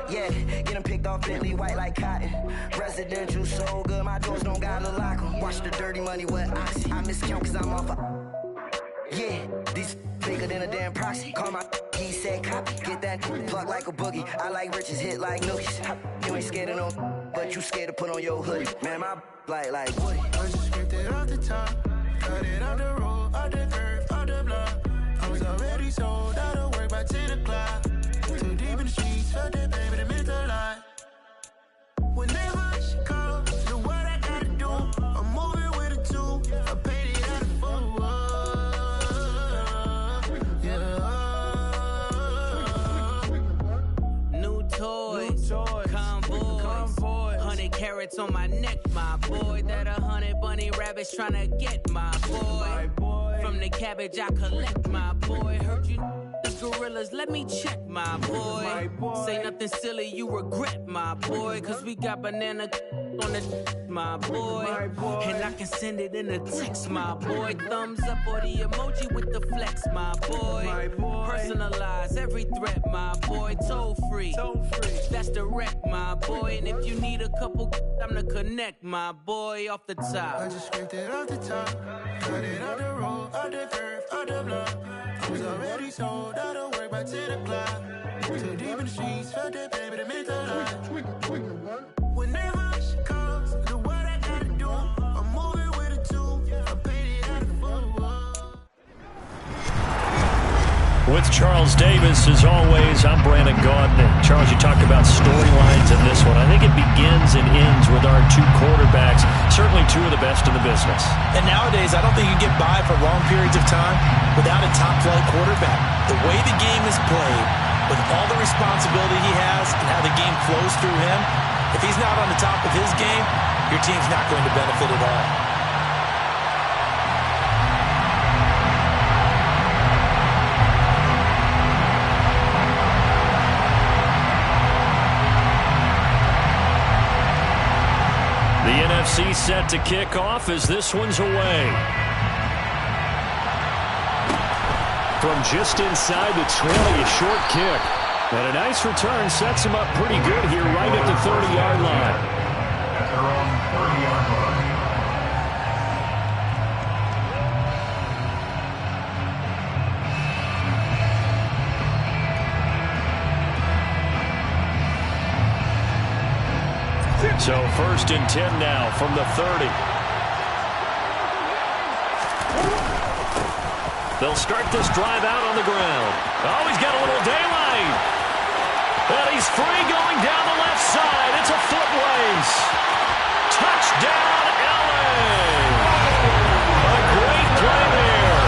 Yeah, getting picked off Bentley white like cotton. Residential so good, my doors don't gotta lock 'em. Watch the dirty money with oxy. I miscount cause I'm off yeah, these bigger than a damn proxy. Call my he said copy. Get that plug like a boogie. I like riches, hit like nookies. You ain't scared of no, but you scared to put on your hoodie. Man, my like Woody. I just scraped it off the top, cut it out the road, out the curve, out the block. I was already sold out of work by 10 o'clock. Too deep in the streets, felt that pain, but it meant a lot. Whenever she calls, do what I gotta do. I'm moving with a two, I paid it out the full.
Toys, convoys, 100 carats on my neck, my boy. That 100 bunny rabbits tryna get my boy. From the cabbage I collect, my boy. Heard you gorillas, let me check, my boy. Say nothing silly, you regret, my boy. Cause we got banana on the my boy. And I can send it in a text, my boy. Thumbs up or the emoji with the flex, my boy. Personalize every threat, my boy. Toll free, that's direct, my boy. And if you need a couple, I'm the connect, my boy. Off the top, I just scraped it off the top, cut it out the road, out the curve, out the block. I was already sold out of work by 10 o'clock. Too deep in the streets, felt that pain, but it meant a lot. Whenever she calls, do what I gotta do. I'm moving with a two, I paid it out of the full.
With Charles Davis, as always, I'm Brandon Gaudin. Charles, you talked about storylines in this one. I think it begins and ends with our two quarterbacks, certainly two of the best in the business.
And nowadays, I don't think you can get by for long periods of time without a top-flight quarterback. The way the game is played, with all the responsibility he has and how the game flows through him, if he's not on the top of his game, your team's not going to benefit at all.
The NFC set to kick off as this one's away. From just inside the 20, a short kick. And a nice return sets him up pretty good here right at the 30-yard line. So 1st and 10 now from the 30.
They'll start this drive out on the ground. Oh, he's got a little daylight. And he's free going down the left side. It's a foot race. Touchdown, LA. A great play there.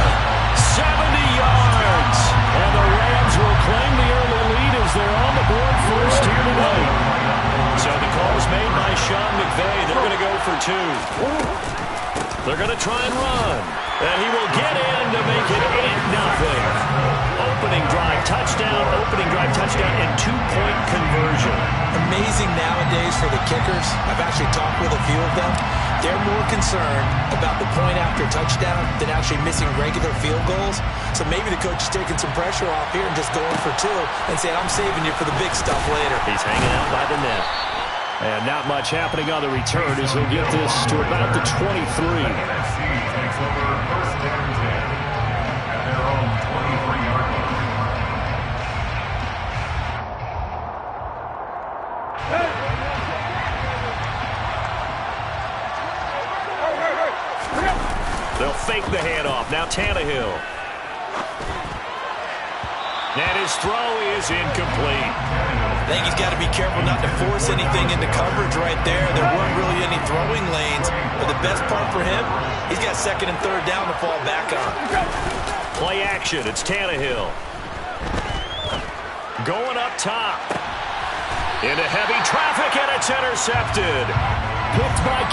70 yards. And the Rams will claim the early lead as they're on the board first here tonight. So the call's made by Sean McVay. They're going to go for 2. They're going to try and run. And he will get in to make it 8-0. Opening drive touchdown, and 2-point conversion.
Amazing nowadays for the kickers. I've actually talked with a few of them. They're more concerned about the point after touchdown than actually missing regular field goals. So maybe the coach is taking some pressure off here and just going for 2 and saying, I'm saving you for the big stuff later.
He's hanging out by the net. And not much happening on the return as he'll get this to about the 23. They'll fake the handoff. Now Tannehill. And his throw is incomplete.
I think he's got to be careful not to force anything into coverage right there. There weren't really any throwing lanes. But the best part for him, he's got 2nd and 3rd down to fall back on.
Play action. It's Tannehill. Going up top. Into heavy traffic, and it's intercepted. Picked by...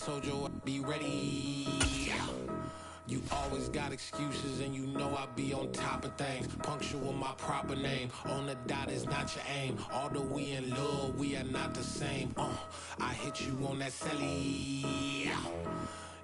Told you I'd be ready. You always got excuses and you know I be on top of things. Punctual my proper name. On the dot is not your aim. Although we in love, we are not the same. I hit you on that celly.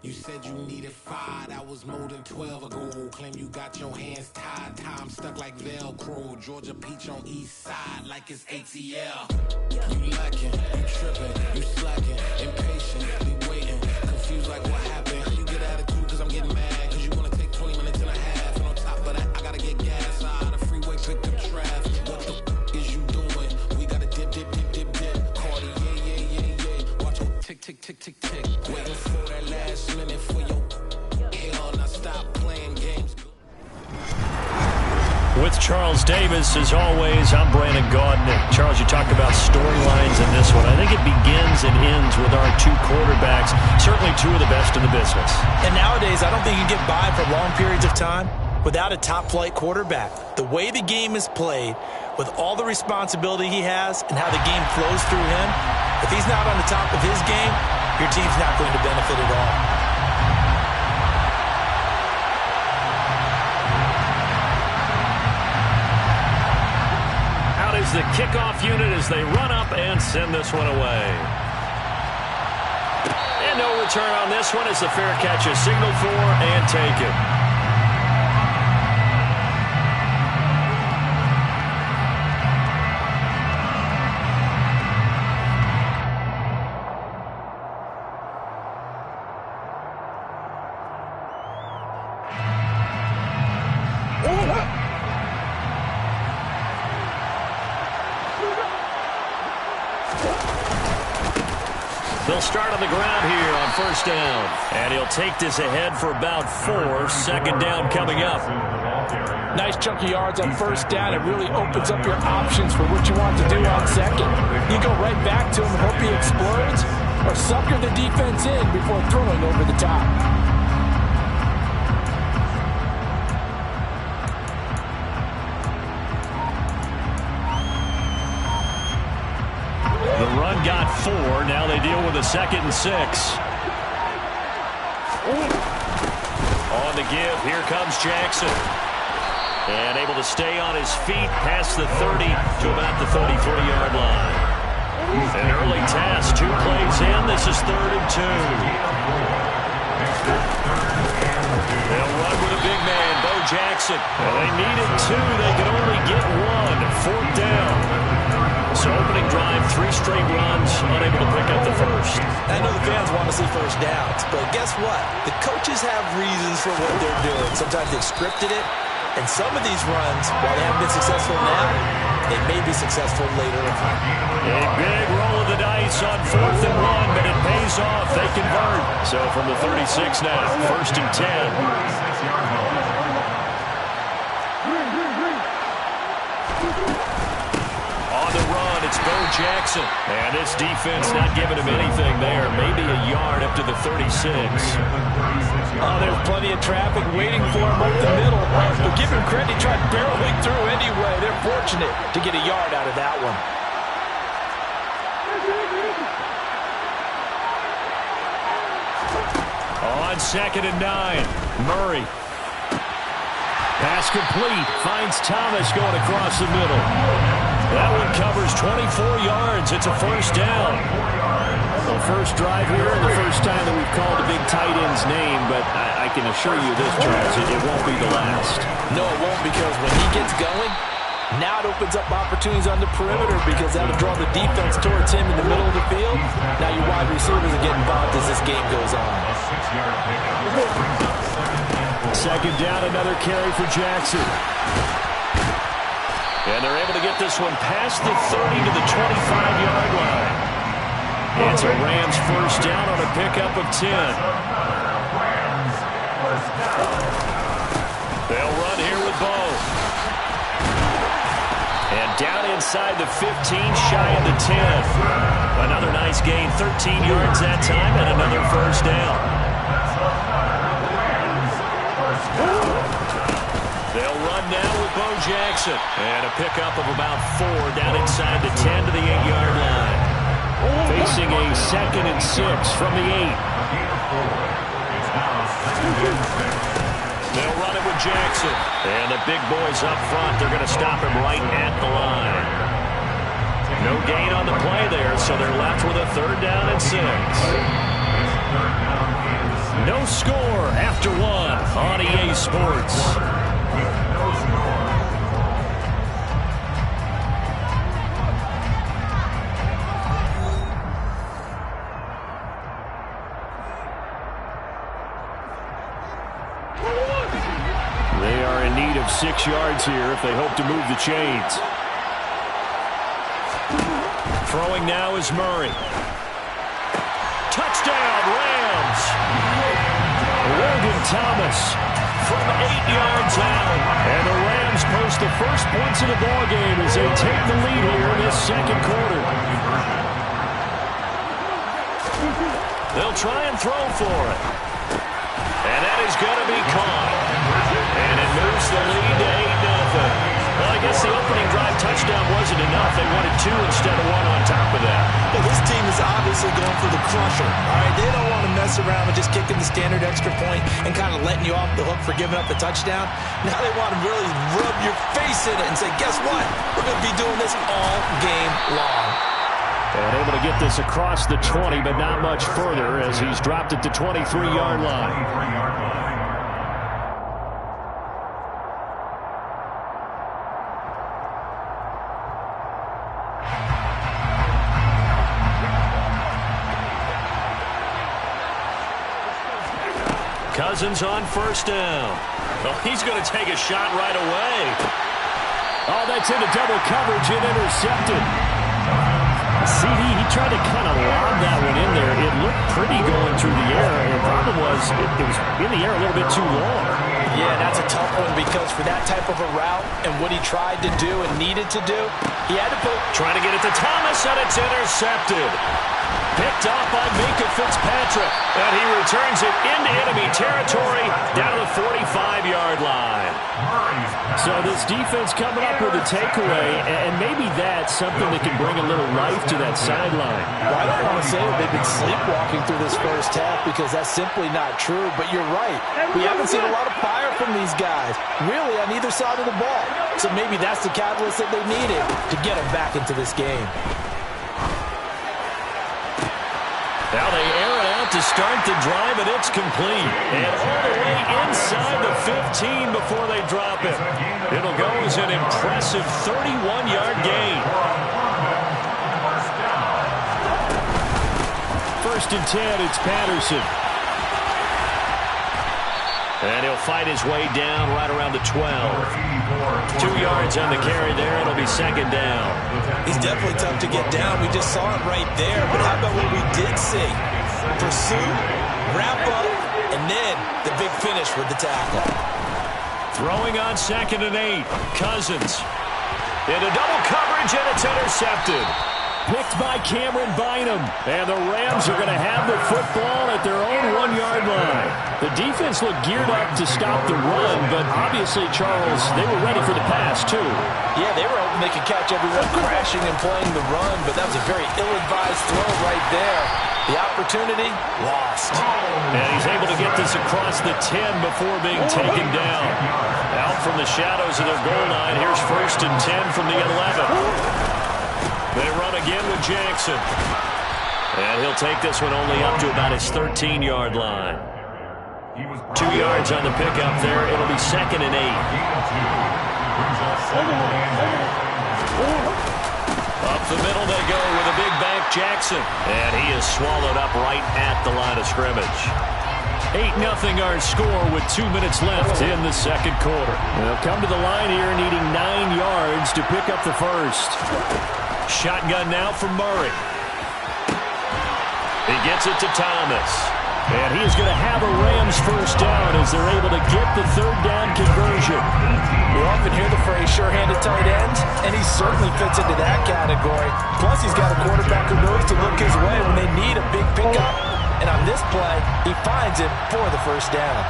You said you needed 5, that was more than 12 ago. Claim you got your hands tied, time stuck like Velcro. Georgia Peach on east side like it's ATL. You lacking, you tripping, you slacking, impatient, waiting, confused like what happened. You get attitude cause I'm getting mad, cause you wanna take 20 minutes and a half. And on top of that, I gotta get gas out of the freeway, pick up traffic. What the is you doing? We gotta dip, dip, dip, dip, dip. Cardi, yeah. Watch your tick, tick, tick, tick, tick. Waiting for that last minute for your hell, now stop playing games.
With Charles Davis, as always, I'm Brandon Gaudin. Charles, you talked about storylines in this one. I think it begins and ends with our 2 quarterbacks, certainly 2 of the best in the business.
And nowadays, I don't think you can get by for long periods of time without a top-flight quarterback. The way the game is played, with all the responsibility he has and how the game flows through him, if he's not on the top of his game, your team's not going to benefit at all.
Is the kickoff unit as they run up and send this one away. And no return on this one as the fair catch is signaled for and taken. They'll start on the ground here on first down. And he'll take this ahead for about 4. Second down coming up.
Nice chunky yards on first down. It really opens up your options for what you want to do on second. You go right back to him and hope he explodes, or sucker the defense in before throwing over the top.
The run got 4. Now they deal with a 2nd and 6. On the give, here comes Jackson. And able to stay on his feet past the 30 to about the 33-yard line. An early task, 2 plays in. This is 3rd and 2. They'll run with a big man, Bo Jackson. Well, they needed 2. They could only get 1. 4th down. So opening drive, 3 straight runs, unable to pick up the first.
I know the fans want to see first downs, but guess what? The coaches have reasons for what they're doing. Sometimes they've scripted it, and some of these runs, while they haven't been successful now, they may be successful later on.
A big roll of the dice on 4th and 1, but it pays off. They convert. So from the 36 now, 1st and 10. On the run, it's Bo Jackson. And this defense not giving him anything there. Maybe a yard up to the 36.
Oh, there's plenty of traffic waiting for him up the middle. But give him credit, he tried barreling through anyway. They're fortunate to get a yard out of that one.
On 2nd and 9, Murray. Pass complete. Finds Thomas going across the middle. That one covers 24 yards. It's a first down. The first drive here and the first time that we've called a big tight end's name, but I can assure you this, Charles, it won't be the last.
No, it won't, because when he gets going, now it opens up opportunities on the perimeter because that'll draw the defense towards him in the middle of the field. Now your wide receivers are getting involved as this game goes on.
2nd down, another carry for Jackson. And they're able to get this one past the 30 to the 25-yard line. It's a Rams first down on a pickup of 10. They'll run here with Bo. And down inside the 15, shy of the 10. Another nice gain, 13 yards that time, and another first down. They'll run now with Bo Jackson. And a pickup of about 4 down inside the 10 to the 8-yard line. Facing a 2nd and 6 from the 8. They'll run it with Jackson. And the big boys up front, they're going to stop him right at the line. No gain on the play there, so they're left with a 3rd down and 6. No score after 1 on EA Sports. They are in need of 6 yards here if they hope to move the chains. Throwing now is Murray. Touchdown, Rams! Logan Thomas from 8 yards out. And the Rams post the first points of the ballgame as they take the lead here in this 2nd quarter. They'll try and throw for it. And that is going to be caught. And it moves the lead to 8-0. Well, I guess the opening drive touchdown wasn't enough. They wanted 2 instead of 1 on top of that.
Well, this team is obviously going for the crusher. All right, they don't want to mess around with just kicking the standard extra point and kind of letting you off the hook for giving up the touchdown. Now they want to really rub your face in it and say, guess what? We're going to be doing this all game long.
And able to get this across the 20, but not much further as he's dropped it to 23-yard line. Cousins on first down. Well, he's going to take a shot right away. Oh, that's into double coverage and intercepted. CD, he tried to kind of lob that one in there. It looked pretty going through the air, and the problem was it was in the air a little bit too long.
Yeah, that's a tough one because for that type of a route and what he tried to do and needed to do, he had to put...
Trying to get it to Thomas, and it's intercepted. Picked off by Minkah Fitzpatrick, and he returns it into enemy territory down to the 45-yard line. So this defense coming up with a takeaway, and maybe that's something that can bring a little life to that sideline.
Well, I don't want to say that they've been sleepwalking through this first half because that's simply not true, but you're right. We haven't seen a lot of fire from these guys, really, on either side of the ball. So maybe that's the catalyst that they needed to get them back into this game.
Now they air it out to start the drive, and it's complete. And all the way inside the 15 before they drop it. It'll go as an impressive 31-yard gain.
1st and 10. It's Patterson.
And he'll fight his way down right around the 12. 2 yards on the carry there. It'll be 2nd down.
He's definitely tough to get down. We just saw it right there. But how about what we did see? Pursuit, wrap up, and then the big finish with the tackle.
Throwing on 2nd and 8. Cousins. Into double coverage, and it's intercepted.
Picked by Cameron Bynum. And the Rams are going to have the football at their own 1-yard line. The defense looked geared up to stop the run, but obviously, Charles, they were ready for the pass, too.
Yeah, they were hoping they could catch everyone crashing and playing the run, but that was a very ill-advised throw right there. The opportunity, lost.
And he's able to get this across the 10 before being taken down. Out from the shadows of their goal line, here's 1st and 10 from the 11. They run again with Jackson. And he'll take this one only up to about his 13-yard line. 2 yards on the pickup there. It'll be 2nd and 8. Up the middle they go with a big back Jackson. And he is swallowed up right at the line of scrimmage. 8-0 our score with 2 minutes left in the 2nd quarter.
They'll come to the line here needing 9 yards to pick up the first.
Shotgun now from Murray. He gets it to Thomas.
And he is going to have a Rams first down as they're able to get the 3rd down conversion.
We often hear the phrase sure-handed tight end, and he certainly fits into that category. Plus, he's got a quarterback who knows to look his way when they need a big pickup. And on this play, he finds it for the first down.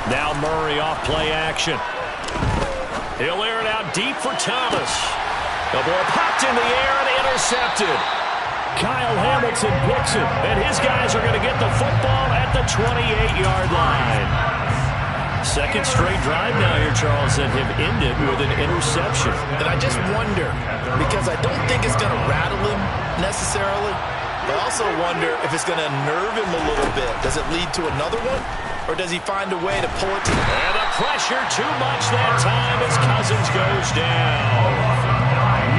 Now Murray off play action. He'll air it out deep for Thomas. The ball popped in the air and intercepted.
Kyle Hamilton picks it.
And his guys are going to get the football at the 28-yard line. 2nd straight drive now here, Charles, that have ended with an interception.
And I just wonder, because I don't think it's going to rattle him necessarily, but I also wonder if it's going to nerve him a little bit. Does it lead to another one? Or does he find a way to pull it to the...
And the pressure too much that time as Cousins goes down.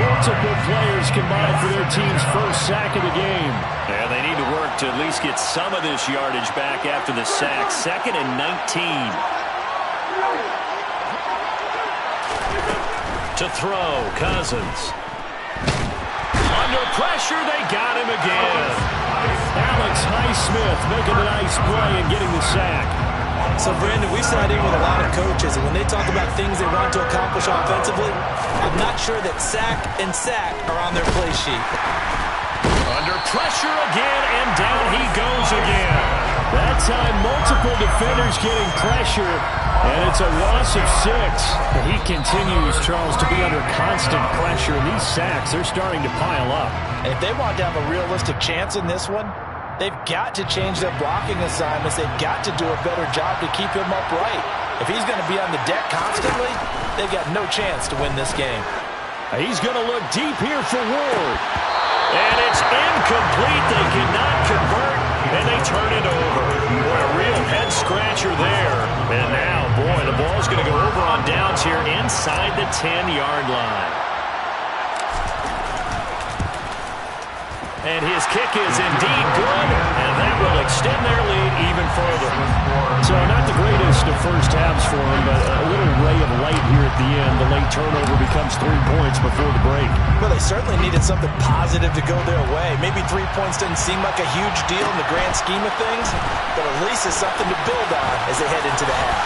Multiple players combined for their team's first sack of the game.
And they need to work to at least get some of this yardage back after the sack. 2nd and 19. To throw, Cousins. Under pressure, they got him again.
Alex Highsmith making a nice play and getting the sack.
So, Brandon, we sat in with a lot of coaches, and when they talk about things they want to accomplish offensively, I'm not sure that sack and sack are on their play sheet.
Under pressure again, and down he goes again.
That time, multiple defenders getting pressure, and it's a loss of 6. He continues, Charles, to be under constant pressure, and these sacks, they're starting to pile up.
And if they want to have a realistic chance in this one, they've got to change their blocking assignments. They've got to do a better job to keep him upright. If he's going to be on the deck constantly, they've got no chance to win this game.
He's going to look deep here for Ward.
And it's incomplete. They cannot convert, and they turn it over. Boy, a real head-scratcher there. And now, boy, the ball's going to go over on downs here inside the 10-yard line. And his kick is indeed good, and that will extend their lead even further.
So not the greatest of first halves for him, but a little ray of light here at the end. The late turnover becomes 3 points before the break.
Well, they certainly needed something positive to go their way. Maybe 3 points didn't seem like a huge deal in the grand scheme of things, but at least it's something to build on as they head into the half.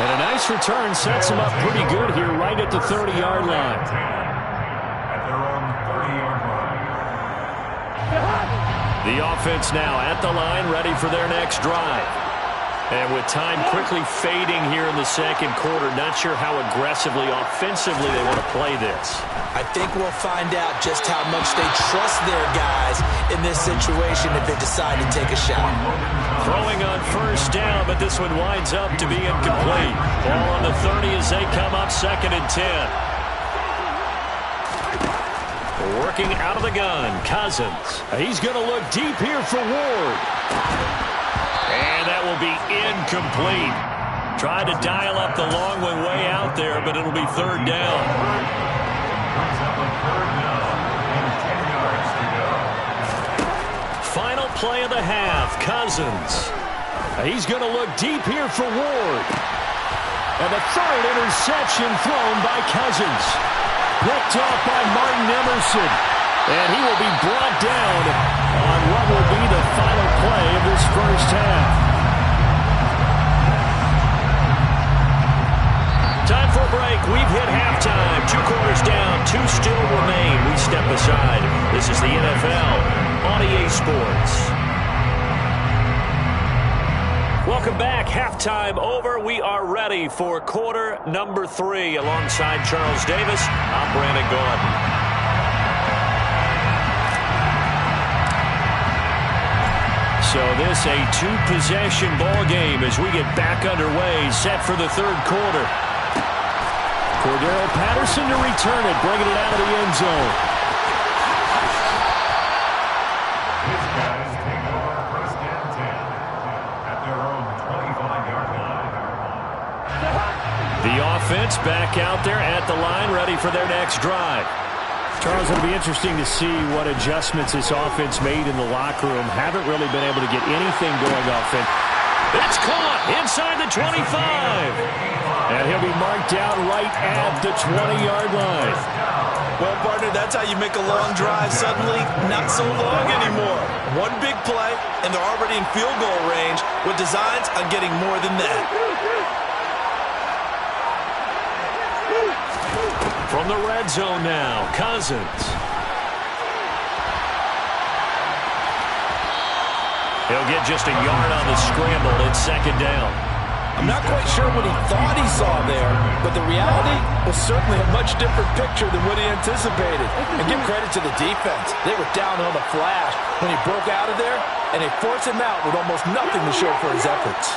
And a nice return sets them up pretty good here right at the 30-yard line.
The offense now at the line, ready for their next drive. And with time quickly fading here in the 2nd quarter, not sure how aggressively, offensively they want to play this.
I think we'll find out just how much they trust their guys in this situation if they decide to take a shot.
Throwing on first down, but this one winds up to be incomplete. Ball on the 30 as they come up 2nd and 10. Working out of the gun, Cousins.
He's going to look deep here for Ward.
And that will be incomplete. Tried to dial up the long one way out there, but it'll be 3rd down. play of the half. Cousins. He's going to look deep here for Ward. And the third interception thrown by Cousins. Picked off by Martin Emerson. And he will be brought down on what will be the final play of this first half. Time for a break. We've hit halftime. 2 quarters down. 2 still remain. We step aside. This is the NFL on EA Sports. Welcome back. Halftime over. We are ready for quarter number 3. Alongside Charles Davis, I'm Brandon Gaudin. So this a 2-possession ball game as we get back underway, set for the third quarter. Cordero Patterson to return it, bringing it out of the end zone.
These guys take over first and 10 at their own 25-yard line.
The offense back out there at the line, ready for their next drive.
Charles, it'll be interesting to see what adjustments this offense made in the locker room. Haven't really been able to get anything going offense.
It's caught inside the 25.
And he'll be marked down right at the 20-yard line.
Well, partner, that's how you make a long drive suddenly not so long anymore. One big play, and they're already in field goal range with designs on getting more than that.
From the red zone now, Cousins. He'll get just a yard on the scramble. It's second down.
I'm not quite sure what he thought he saw there, but the reality was certainly a much different picture than what he anticipated. And give credit to the defense. They were down on the flash when he broke out of there, and they forced him out with almost nothing to show for his efforts.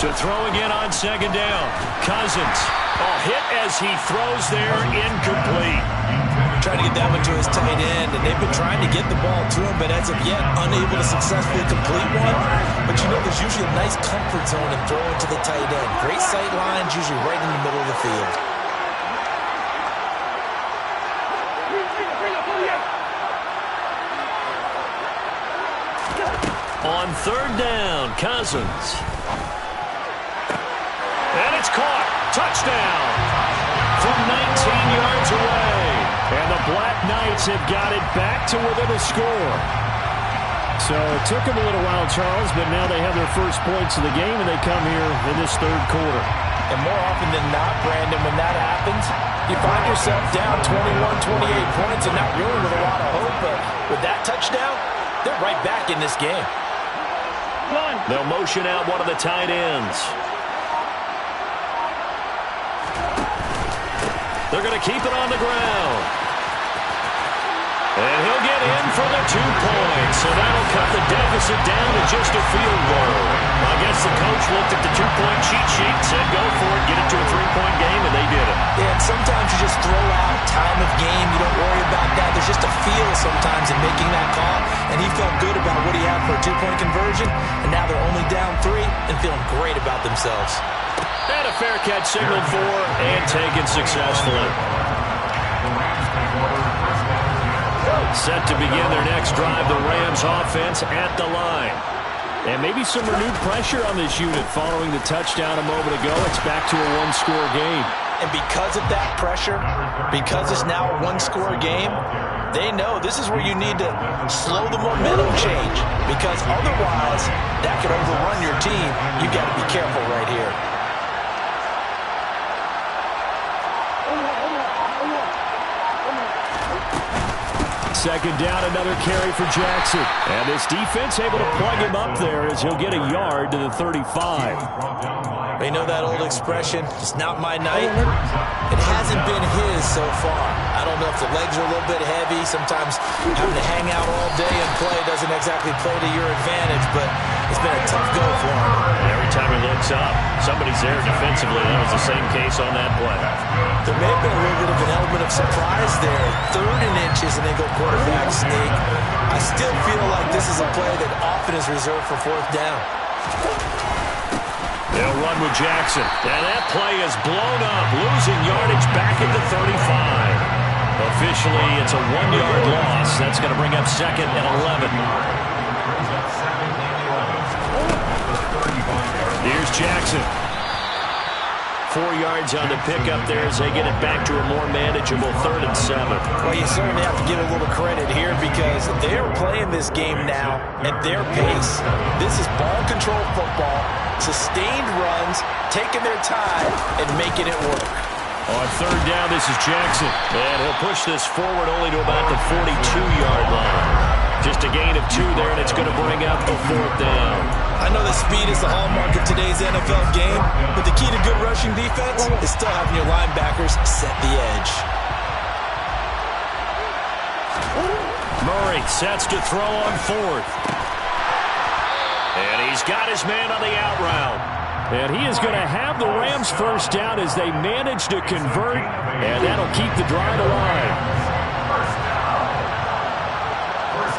To throw again on second down. Cousins. A hit as he throws there, incomplete.
Trying to get that one to his tight end, and they've been trying to get the ball to him, but as of yet, unable to successfully complete one. But you know, there's usually a nice comfort zone in throwing to the tight end. Great sight lines, usually right in the middle of the field.
On third down, Cousins. And it's caught. Touchdown. From 19 yards away.
And the Black Knights have got it back to within a score. So it took them a little while, Charles, but now they have their first points of the game, and they come here in this third quarter.
And more often than not, Brandon, when that happens, you find yourself down 21, 28 points and not really with a lot of hope. But with that touchdown, they're right back in this game.
They'll motion out one of the tight ends. They're going to keep it on the ground. And he'll get in for the 2 points. So that'll cut the deficit down to just a field goal. I guess the coach looked at the 2-point cheat sheet and said, go for it, get it to a 3-point game, and they did it.
Yeah, and sometimes you just throw out time of game. You don't worry about that. There's just a feel sometimes in making that call. And he felt good about what he had for a 2-point conversion. And now they're only down 3 and feeling great about themselves.
And a fair catch signaled for and taken successfully. Set to begin their next drive, the Rams offense at the line. And maybe some renewed pressure on this unit following the touchdown a moment ago. It's back to a 1-score game.
And because of that pressure, because it's now a 1-score game, they know this is where you need to slow the momentum change. Because otherwise, that could overrun your team. You've got to be careful right here.
Second down, another carry for Jackson. And this defense able to plug him up there as he'll get a yard to the 35.
They know that old expression, it's not my night. It hasn't been his so far. I don't know if the legs are a little bit heavy. Sometimes having to hang out all day and play doesn't exactly play to your advantage, but it's been a tough go for him.
Every time he looks up, somebody's there defensively. That was the same case on that play.
There may have been a little bit of an element of surprise there. 3rd and inches, and they go quarterback sneak. I still feel like this is a play that often is reserved for 4th down.
They'll run with Jackson. And that play is blown up, losing yardage back at the 35. Officially, it's a 1-yard loss. That's going to bring up 2nd and 11. Here's Jackson. 4 yards on the pickup there as they get it back to a more manageable 3rd and 7.
Well, you certainly have to give a little credit here because they're playing this game now at their pace. This is ball control football, sustained runs, taking their time, and making it work.
On 3rd down, this is Jackson. And he'll push this forward only to about the 42-yard line. Just a gain of 2 there, and it's going to bring up the 4th down.
I know that speed is the hallmark of today's NFL game, but the key to good rushing defense is still having your linebackers set the edge.
Murray sets to throw on 4th. And he's got his man on the out route.
And he is going to have the Rams first down as they manage to convert, and that'll keep the drive alive.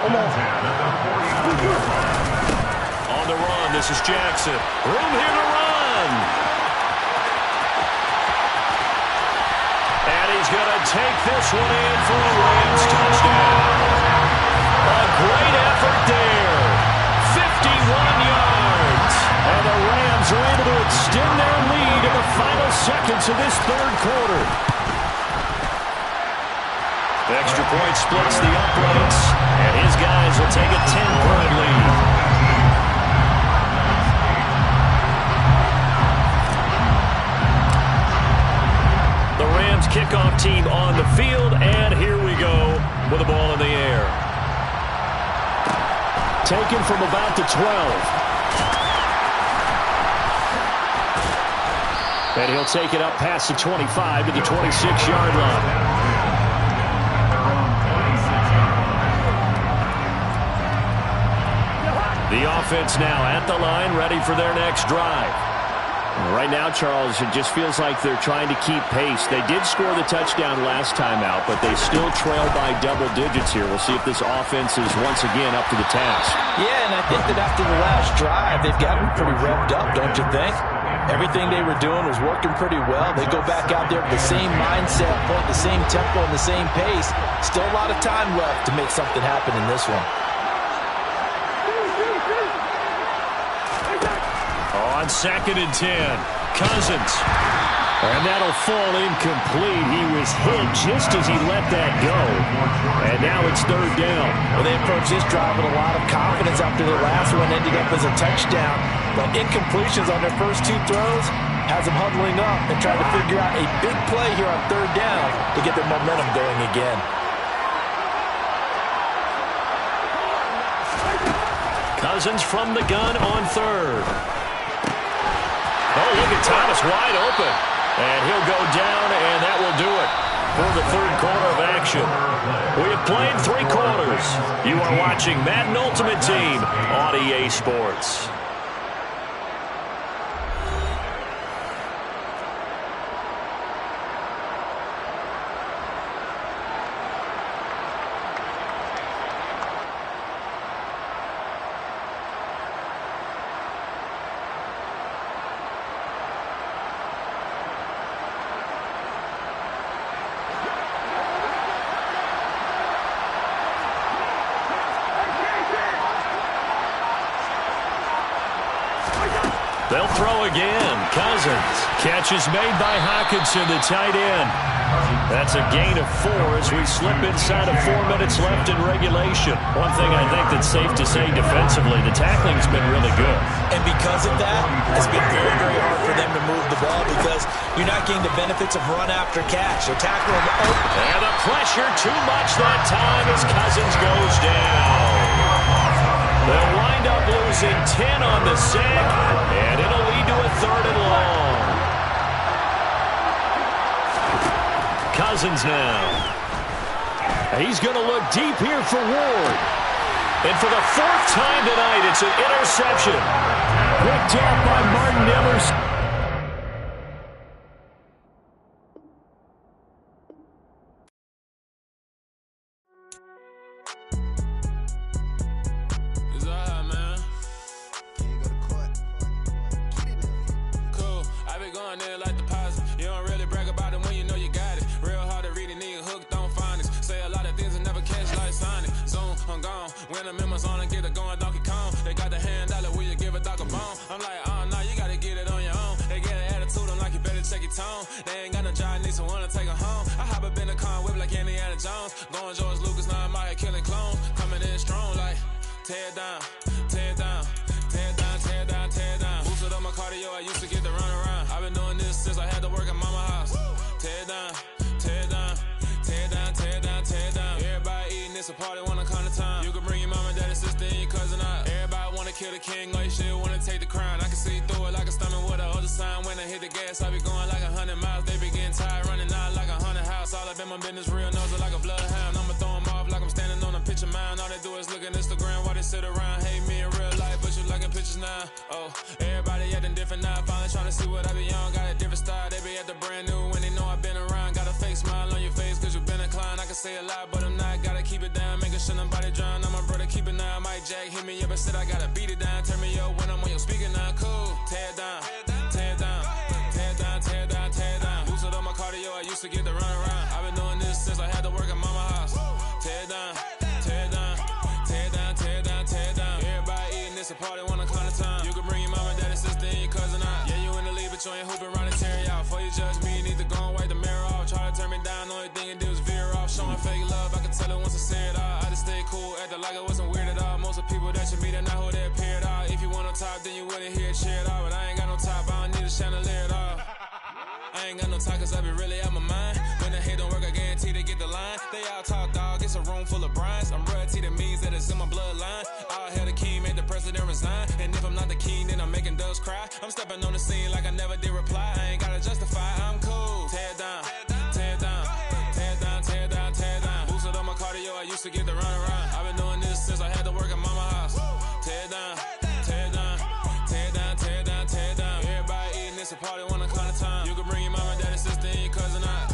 On the run, this is Jackson. Room here to run. And he's going to take this one in for a Rams touchdown. A great effort there. 51 yards.
And the Rams are able to extend their lead in the final seconds of this 3rd quarter.
The extra point splits the uprights, and his guys will take a 10-point lead. The Rams kickoff team on the field, and here we go with the ball in the air.
Taken from about the 12. And he'll take it up past the 25 to the 26-yard line.
The offense now at the line, ready for their next drive.
Right now, Charles, it just feels like they're trying to keep pace. They did score the touchdown last time out, but they still trail by double digits here. We'll see if this offense is once again up to the task.
Yeah, and I think that after the last drive, they've gotten pretty revved up, don't you think? Everything they were doing was working pretty well. They go back out there with the same mindset, point the same tempo and the same pace. Still a lot of time left to make something happen in this one.
On 2nd and 10, Cousins.
And that'll fall incomplete. He was hit just as he let that go. And now it's 3rd down.
Well, they approached this drive with a lot of confidence after their last one ended up as a touchdown. But incompletions on their first 2 throws has them huddling up and trying to figure out a big play here on 3rd down to get their momentum going again.
Cousins from the gun on 3rd. Oh, look at Thomas wide open. And he'll go down, and that will do it for the 3rd quarter of action. We have played 3 quarters. You are watching Madden Ultimate Team on EA Sports. They'll throw again. Cousins. Catch is made by Hockenson, the tight end. That's a gain of 4 as we slip inside of 4 minutes left in regulation. One thing I think that's safe to say defensively, the tackling's been really good.
And because of that, it's been very, very hard for them to move the ball because you're not getting the benefits of run after catch. They're tackling them open.
And the pressure too much that time as Cousins goes down. They'll wind up losing 10 on the sack, and it'll lead to a 3rd and long. Cousins now.
He's going to look deep here for Ward.
And for the 4th time tonight, it's an interception.
Picked off by Martin Emerson.
When the members on and get it going Donkey Kong, they got the hand dollar, will you give a dog a bone? I'm like, oh no, you gotta tone. They ain't got no job, need someone to take her home. I hop up in the car and whip like Indiana Jones. Going George Lucas, now I'm out here killing clones. Coming in strong like, tear down, tear down, tear down, tear down, tear down. Boosted up my cardio, I used to get to run around. I've been doing this since I had to work at mama house. Tear down, tear down, tear down, tear down, tear down. Everybody eating, it's a party, wanna come to time. You can bring your mama, daddy, sister, and your cousin out. Everybody wanna kill the king, or you shit wanna take the crown. I can see through it like a stomach with a other sign. When I hit the gas, I be going like 100 miles. They be getting tired, running out like 100 house. All up in my business, real nose like a bloodhound. I'ma throw them off like I'm standing on a picture mound. All they do is look at Instagram while they sit around. Hate me in real life, but you liking pictures now. Oh, everybody acting different now. Finally trying to see what I be on. Got a different style, they be at the brand new when they know I've been around. Got a fake smile on your face cause you been inclined. I can say a lot, but I'm not. Gotta keep it down, making sure nobody drown. I'm my brother, keep it now. Mike Jack hit me up and said I gotta beat it down. Turn me up when I'm on your speaker now. Cool, tear down, tear down, tear down, tear down, tear down. Boosted up my cardio, I used to get to run around. I've been doing this since I had to work at mama house. Tear down, tear down, tear down, tear down, tear down. Everybody eating, it's a party, wanna climb the time. You can bring your mama, daddy, sister, and your cousin out. Yeah, you in the lead, but you ain't hooping around and tear out. Before you judge me, you need to go and wipe the mirror off. Try to turn me down, only thing you do is veer off. Showing fake love, I can tell it once I say it all. I just stay cool, acting like it wasn't weird at all. Most of the people that you meet are not who they appear at all. If you want on top, then you wouldn't hear it cheer at all. But I ain't got no top, I don't need a chandelier at all. I ain't got no talk cause I be really out my mind. When the hate don't work, I guarantee they get the line. They all talk dog, it's a room full of brinds. I'm royalty, that means that it's in my bloodline. All hail the king, made the president resign. And if I'm not the king, then I'm making doves cry. I'm stepping on the scene like I never did reply. I ain't gotta justify, I'm cool. Tear down, tear down, tear down, tear down, tear down. Boosted up my cardio, I used to get to run around. I've been doing this since I had to work at mama house. Tear down, tear down, tear down, tear down, tear down. Everybody eating, it's a party, wanna climb the time. You can bring your mama, daddy, sister, and your cousin out.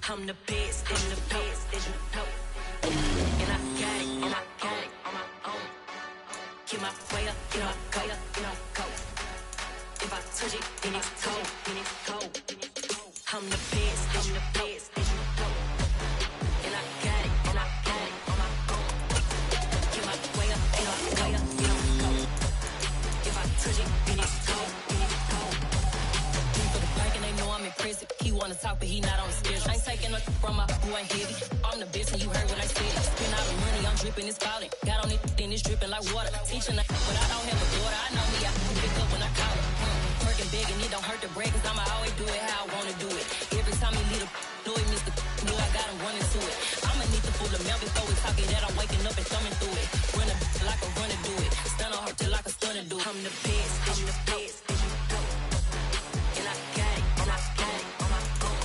I'm the best, I'm the best, as you know. And I got it, and I got it on my own. Get my way up, get my go, go. If I touch it, then it's cold, then it's cold. I'm the best, I'm the best, as you know. And I got it, and I got it on my own. Get my way up, get my go. If I touch it, then it's cold, then it's cold. For the bank and they know I'm impressive. He wanna talk, but he not on the schedule. I ain't taking nothing from my who ain't heavy. I'm the best, and you heard what I said. Spend all the money, I'm dripping, it's falling. Got on it, then it's dripping like water. Teaching that, but I don't have a daughter. I know me, I can pick up when I call her. Working big, and it don't hurt to break, cause I'ma always do it how I wanna do it. Every time he lead a know he missed the know I got him running to it. I'ma need to pull the mail before we talk it that I'm waking up and thumbing through it. Run a like a runner do it. Stun on her till like a stunner do it. I'm the best, I'm the best, as you go. And I got it, and I got it on my own.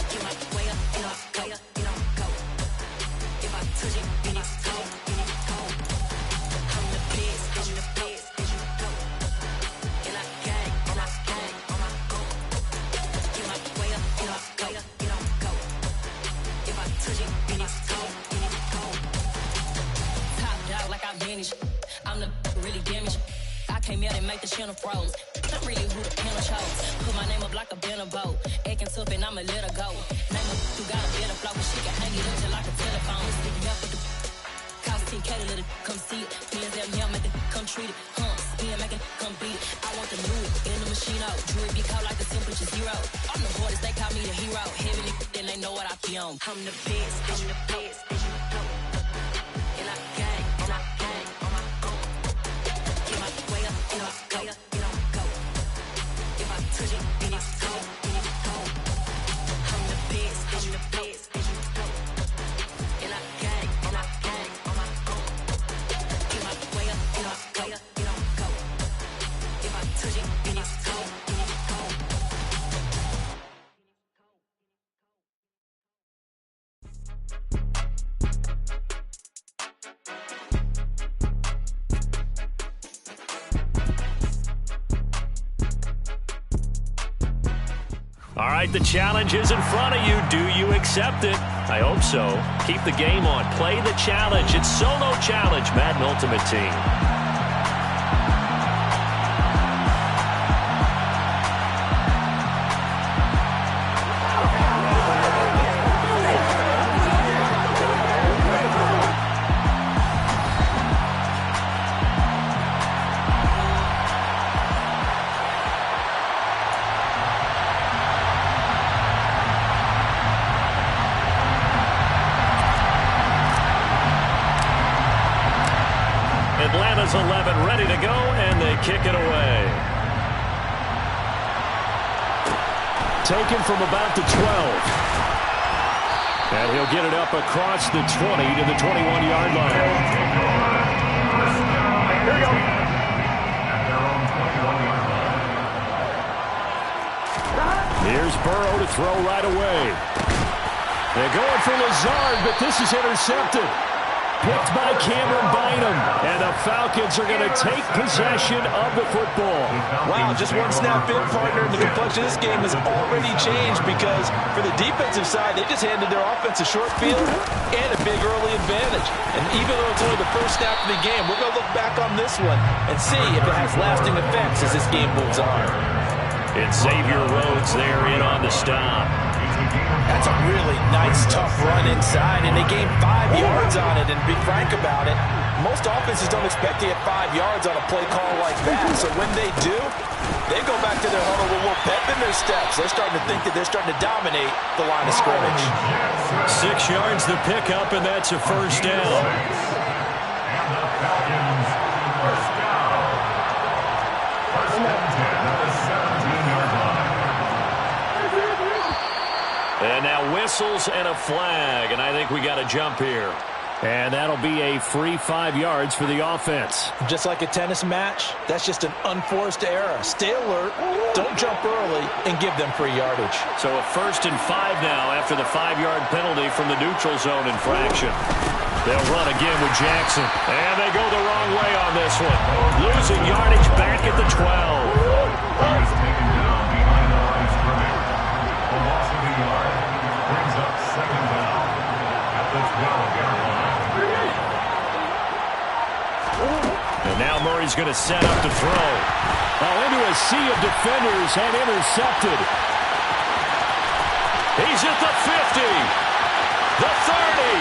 Get my way up, and I go, go. If I touch it, then it's cold, then it's cold. I'm the best, I'm the best, as you go. And I got it, and I got it on my own. Get my way up, and I go, go. If I touch it, then it's cold, then it's cold. Top dog like I vanished. I'm the really damaged. I came out and make the channel froze. I'm really who the panel chose. Put my name up like a banner boat. Acting tough and I'ma let her go. Name her who got a better flow, but she can hang it up just like a telephone. Stick me up with the cost 10K to let it come see it. Hands down here, make it come treat it. Spin, make it come beat it. I want the new in the machine out. Jewelry be cold like the temperature 0. I'm the hardest, they call me the hero. Heavy then they know what I be on. I'm the best, I'm the best, as you know. And I got it, and I got it on my own. Get my way up, and I go, go. If I touch it, then it's cold, then it's
All right, the challenge is in front of you. Do you accept it? I hope so. Keep the game on. Play the challenge. It's Solo Challenge, Madden Ultimate Team. Atlanta's 11 ready to go, and they kick it away. Taken from about the 12. And he'll get it up across the 20 to the 21-yard line. Here we go. Here's Burrow to throw right away. They're going for Lazard, but this is intercepted. Picked by Cameron Bynum, and the Falcons are going to take possession of the football.
Wow, just one snap in, partner, and the complexion of this game has already changed because for the defensive side, they just handed their offense a short field and a big early advantage. And even though it's only the first snap of the game, we're going to look back on this one and see if it has lasting effects as this game moves on.
And Xavier Rhodes there in on the stop.
That's a really nice, tough run inside, and they gained 5 yards on it. And be frank about it, most offenses don't expect to get 5 yards on a play call like that. So when they do, they go back to their huddle with a little pep in their steps. They're starting to think that they're starting to dominate the line of scrimmage.
6 yards the pickup, and that's a first down.
And the Falcons, first down. First and 10 at the 17-yard line.
And now whistles and a flag, and I think we got a jump here. And that'll be a free 5 yards for the offense.
Just like a tennis match, that's just an unforced error. Stay alert, don't jump early, and give them free yardage.
So a 1st and 5 now after the 5-yard penalty from the neutral zone infraction. They'll run again with Jackson. And they go the wrong way on this one. Losing yardage back at the 12.
He's taken down behind the line of scrimmage. A loss of a yard brings up second down at the 12-yard line.
And now Murray's going to set up to throw. Oh, into a sea of defenders and intercepted. He's at the 50, the 30,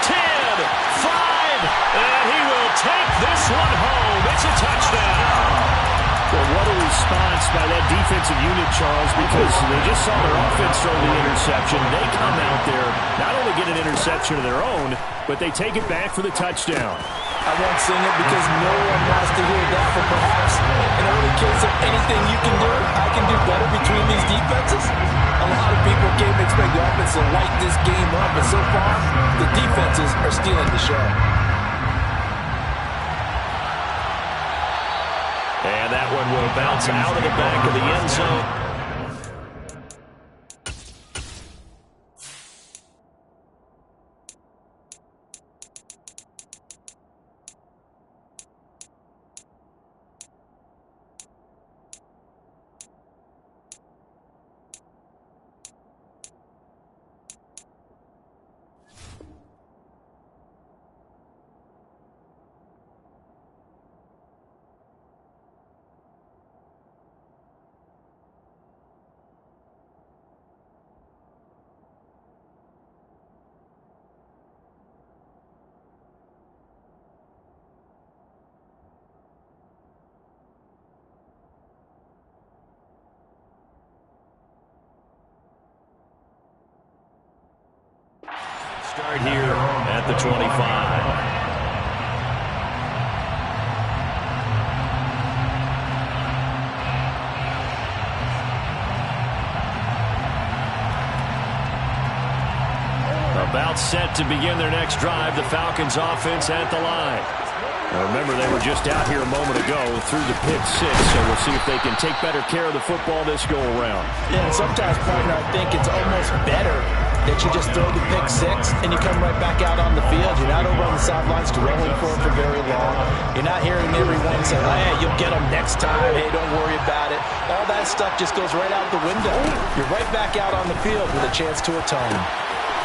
10, 5, and he will take this one home. It's a touchdown.
Well, what a response by that defensive unit, Charles, because they just saw their offense throw the interception. They come out there, not only get an interception of their own, but they take it back for the touchdown.
I won't sing it because no one wants to hear that, but perhaps an early case of anything you can do, I can do better between these defenses. A lot of people came to expect the offense to light this game up, but so far, the defenses are stealing the show.
And that one will bounce out of the back of the end zone. Start here at the 25. About set to begin their next drive, the Falcons offense at the line. Now remember, they were just out here a moment ago through the pick 6, so we'll see if they can take better care of the football this go-around.
Yeah, and sometimes, partner, I think it's almost better that you just throw the pick 6 and you come right back out on the field. You're not over on the sidelines dwelling for it for very long. You're not hearing everyone say, hey, you'll get them next time. Hey, don't worry about it. All that stuff just goes right out the window. You're right back out on the field with a chance to atone.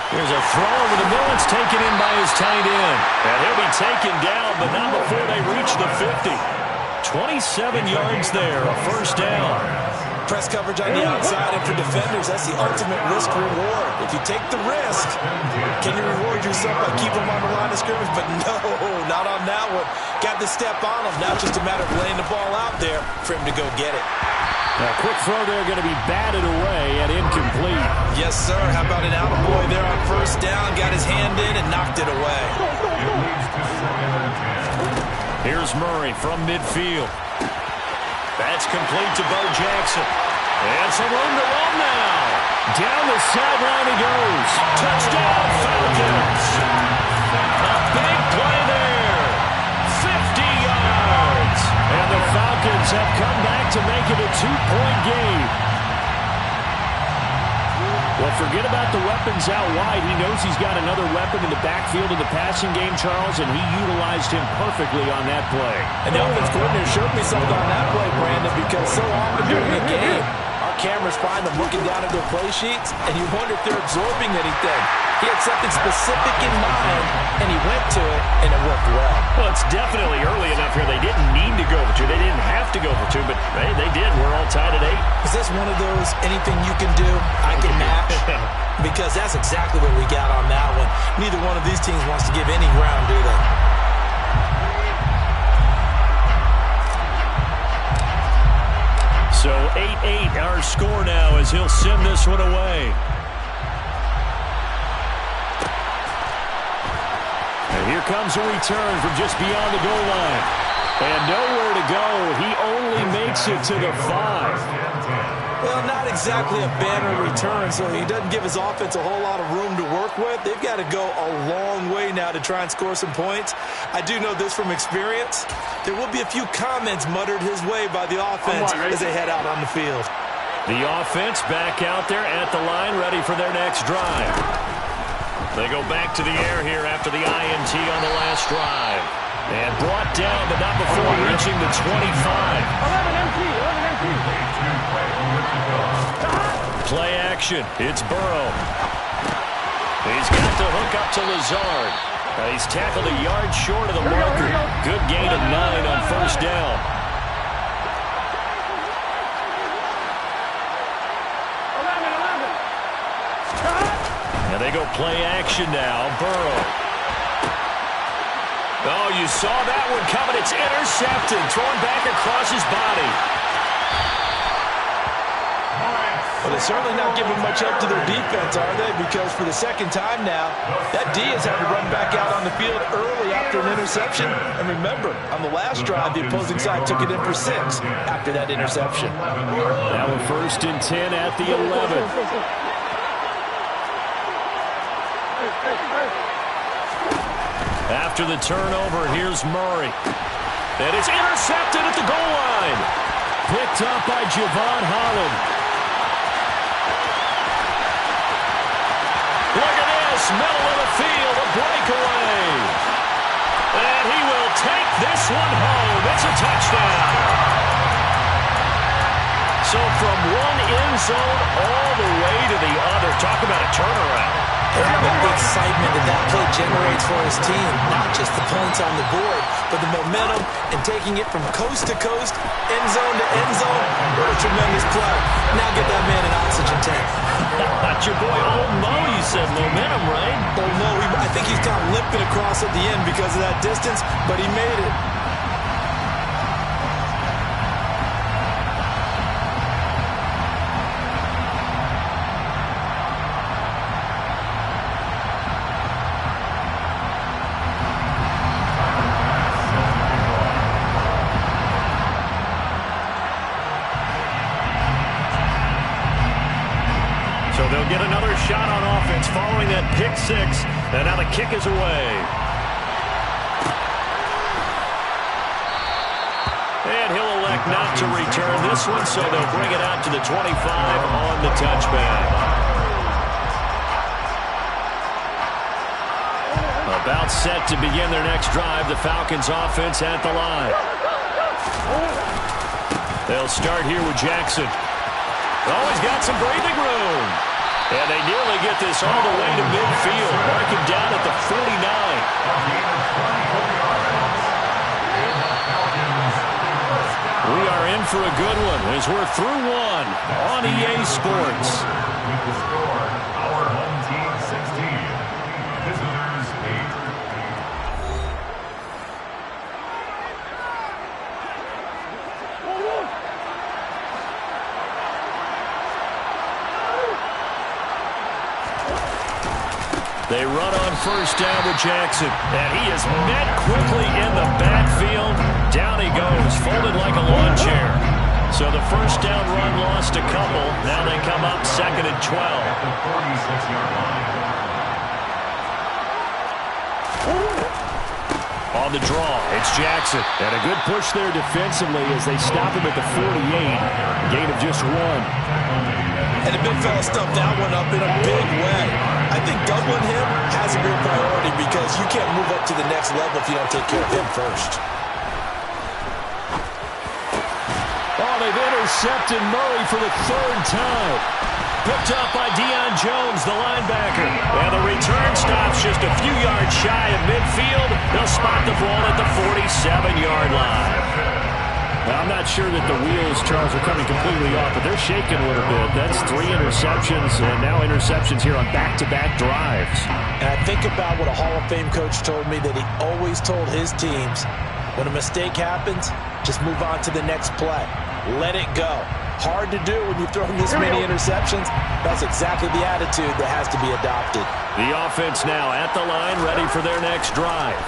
Here's a throw over the middle. It's taken in by his tight end. And he'll be taken down, but not before they reach the 50. 27 yards there, a first down.
Press coverage on the outside, and for defenders, that's the ultimate risk-reward. If you take the risk, can you reward yourself by keeping them on the line of scrimmage? But no, not on that one. Got the step on him. Now it's just a matter of laying the ball out there for him to go get it.
A quick throw there, going to be batted away and incomplete.
Yes, sir. How about an attaboy there on first down? Got his hand in and knocked it away.
Here's Murray from midfield. That's complete to Bo Jackson. And some room to run now. Down the sideline he goes. Touchdown, Falcons. A big play there. 50 yards. And the Falcons have come back to make it a 2-point game. Well, forget about the weapons out wide. He knows he's got another weapon in the backfield in the passing game, Charles, and he utilized him perfectly on that play.
And the offense coordinator showed me something on that play, Brandon, because so often during the game, our cameras find them looking down at their play sheets, and you wonder if they're absorbing anything. He had something specific in mind, and he went to it, and it worked well.
Well, it's definitely early enough here. They didn't need to go for two. They didn't have to go for two, but hey, they did. We're all tied at 8.
Is this one of those anything you can do, I can match? Because that's exactly what we got on that one. Neither one of these teams wants to give any ground, do they?
So 8-8 our score now as he'll send this one away. And here comes a return from just beyond the goal line. And nowhere to go. He only makes it to the 5.
Well, not exactly a banner return, so he doesn't give his offense a whole lot of room to work with. They've got to go a long way now to try and score some points. I do know this from experience. There will be a few comments muttered his way by the offense as they head out on the field.
The offense back out there at the line, ready for their next drive. They go back to the air here after the INT on the last drive. And brought down, but not before reaching the 25.
11 empty.
Play action. It's Burrow. He's got the hook up to Lazard. He's tackled a yard short of the marker. Good gain of 9 on first down. And they go play action now. Burrow. Oh, you saw that one coming. It's intercepted. Thrown back across his body.
Well, they're certainly not giving much up to their defense, are they? Because for the second time now, that D has had to run back out on the field early after an interception. And remember, on the last drive, the opposing side took it in for 6 after that interception.
Now we're 1st and 10 at the 11. After the turnover, here's Murray. And it's intercepted at the goal line. Picked up by Javon Holland. Look at this, middle of the field, a breakaway. And he will take this one home. It's a touchdown. So from one end zone all the way to the other. Talk about a turnaround.
And how about the excitement that play generates for his team? Not just the points on the board, but the momentum and taking it from coast to coast, end zone to end zone. What a tremendous play. Now get that man an oxygen tank.
Not your boy Old Mo, you said momentum, right?
Old Mo, I think he's kind of limping across at the end because of that distance, but he made it.
They'll get another shot on offense following that pick 6. And now the kick is away. And he'll elect not to return this one, so they'll bring it out to the 25 on the touchback. About set to begin their next drive, the Falcons offense at the line. They'll start here with Jackson. Oh, he's got some breathing room. And they nearly get this all the way to midfield. Mark him down at the 49. We are in for a good one as we're through one on EA Sports.
With the score, our home team 16, visitors 8.
They run on first down with Jackson, and he is met quickly in the backfield. Down he goes, folded like a lawn chair. So the first down run lost a couple. Now they come up 2nd and 12.
At the 46-yard line.
On the draw, it's Jackson. And a good push there defensively as they stop him at the 48. Gain of just 1.
And the big fella stumped that one up in a big way. I think doubling him has a great priority because you can't move up to the next level if you don't take care of him first.
Oh, they've intercepted Murray for the 3rd time. Picked up by Deion Jones, the linebacker. And the return stops just a few yards shy of midfield. They'll spot the ball at the 47-yard line. Well, I'm not sure that the wheels, Charles, are coming completely off, but they're shaking a little bit. That's 3 interceptions, and now interceptions here on back-to-back drives.
And I think about what a Hall of Fame coach told me that he always told his teams, when a mistake happens, just move on to the next play. Let it go. Hard to do when you've thrown this many interceptions. That's exactly the attitude that has to be adopted.
The offense now at the line, ready for their next drive.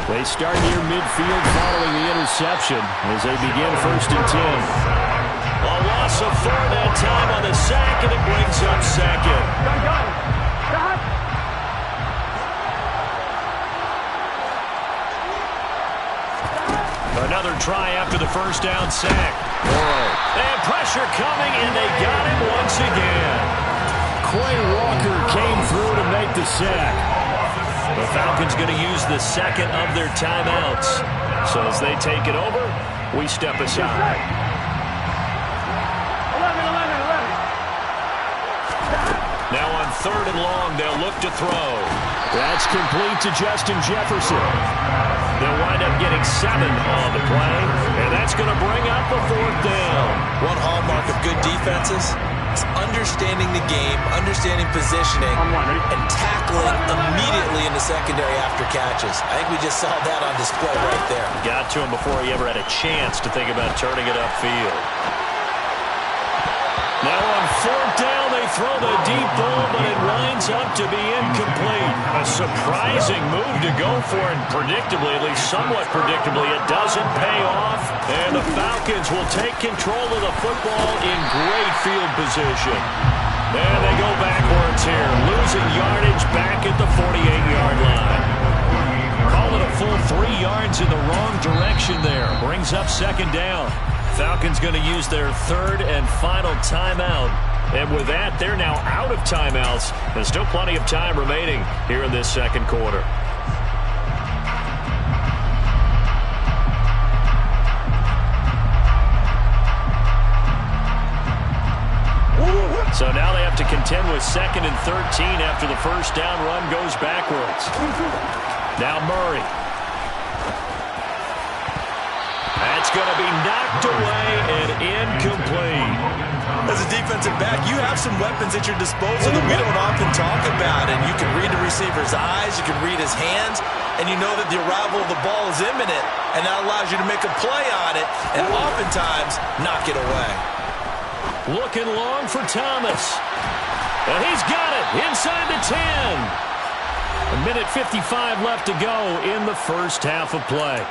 They start near midfield following the interception as they begin 1st and 10. A loss of 4 that time on the sack, and it brings up 2nd. Another try after the first down sack. And pressure coming, and they got him once again. Quay Walker came through to make the sack. The Falcons going to use the 2nd of their timeouts. So as they take it over, we step aside. 11. Now on 3rd and long, they'll look to throw. That's complete to Justin Jefferson. They'll wind up getting 7 on the play, and that's going to bring up a 4th down.
One hallmark of good defenses is understanding the game, understanding positioning, and tackling immediately in the secondary after catches. I think we just saw that on display right there.
Got to him before he ever had a chance to think about turning it upfield. Now on 4th down, they throw the deep ball, but it winds up to be incomplete. A surprising move to go for, and predictably, at least somewhat predictably, it doesn't pay off. And the Falcons will take control of the football in great field position. And they go backwards here, losing yardage back at the 48-yard line. Call it a full 3 yards in the wrong direction there. Brings up 2nd down. Falcons going to use their 3rd and final timeout. And with that, they're now out of timeouts. There's still plenty of time remaining here in this 2nd quarter. So now they have to contend with 2nd and 13 after the first down run goes backwards. Now Murray. That's going to be knocked away and incomplete.
As a defensive back, you have some weapons at your disposal that we don't often talk about. And you can read the receiver's eyes, you can read his hands, and you know that the arrival of the ball is imminent. And that allows you to make a play on it and oftentimes knock it away.
Looking long for Thomas. And he's got it inside the 10. A minute 55 left to go in the first half of play.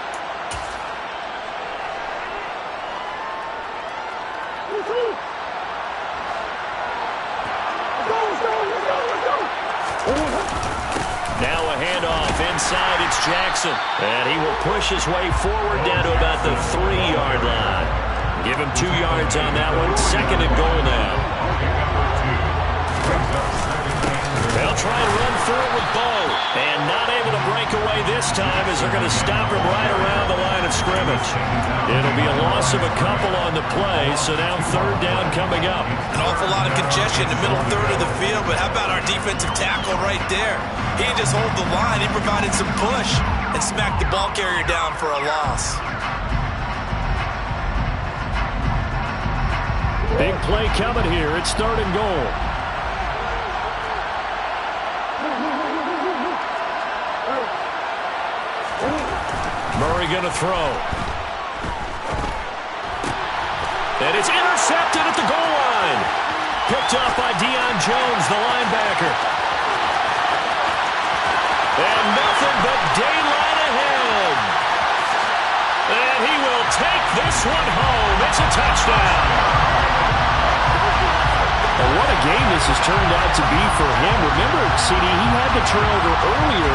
Now a handoff inside, it's Jackson. And he will push his way forward down to about the 3-yard line. Give him 2 yards on that one. 2nd and goal now. They'll try and run through it with Bo. And not able to break away this time as they're going to stop him right around the line of scrimmage. It'll be a loss of a couple on the play, so now third down coming up.
An awful lot of congestion in the middle third of the field, but how about our defensive tackle right there? He didn't just hold the line, he provided some push and smacked the ball carrier down for a loss.
Big play coming here. It's third and goal.
Murray going to throw. And it's intercepted at the goal line. Picked off by Deion Jones, the linebacker. And nothing but daylight ahead. And he will take this one home. It's a touchdown.
Well, what a game this has turned out to be for him. Remember, CD, he had the turnover earlier.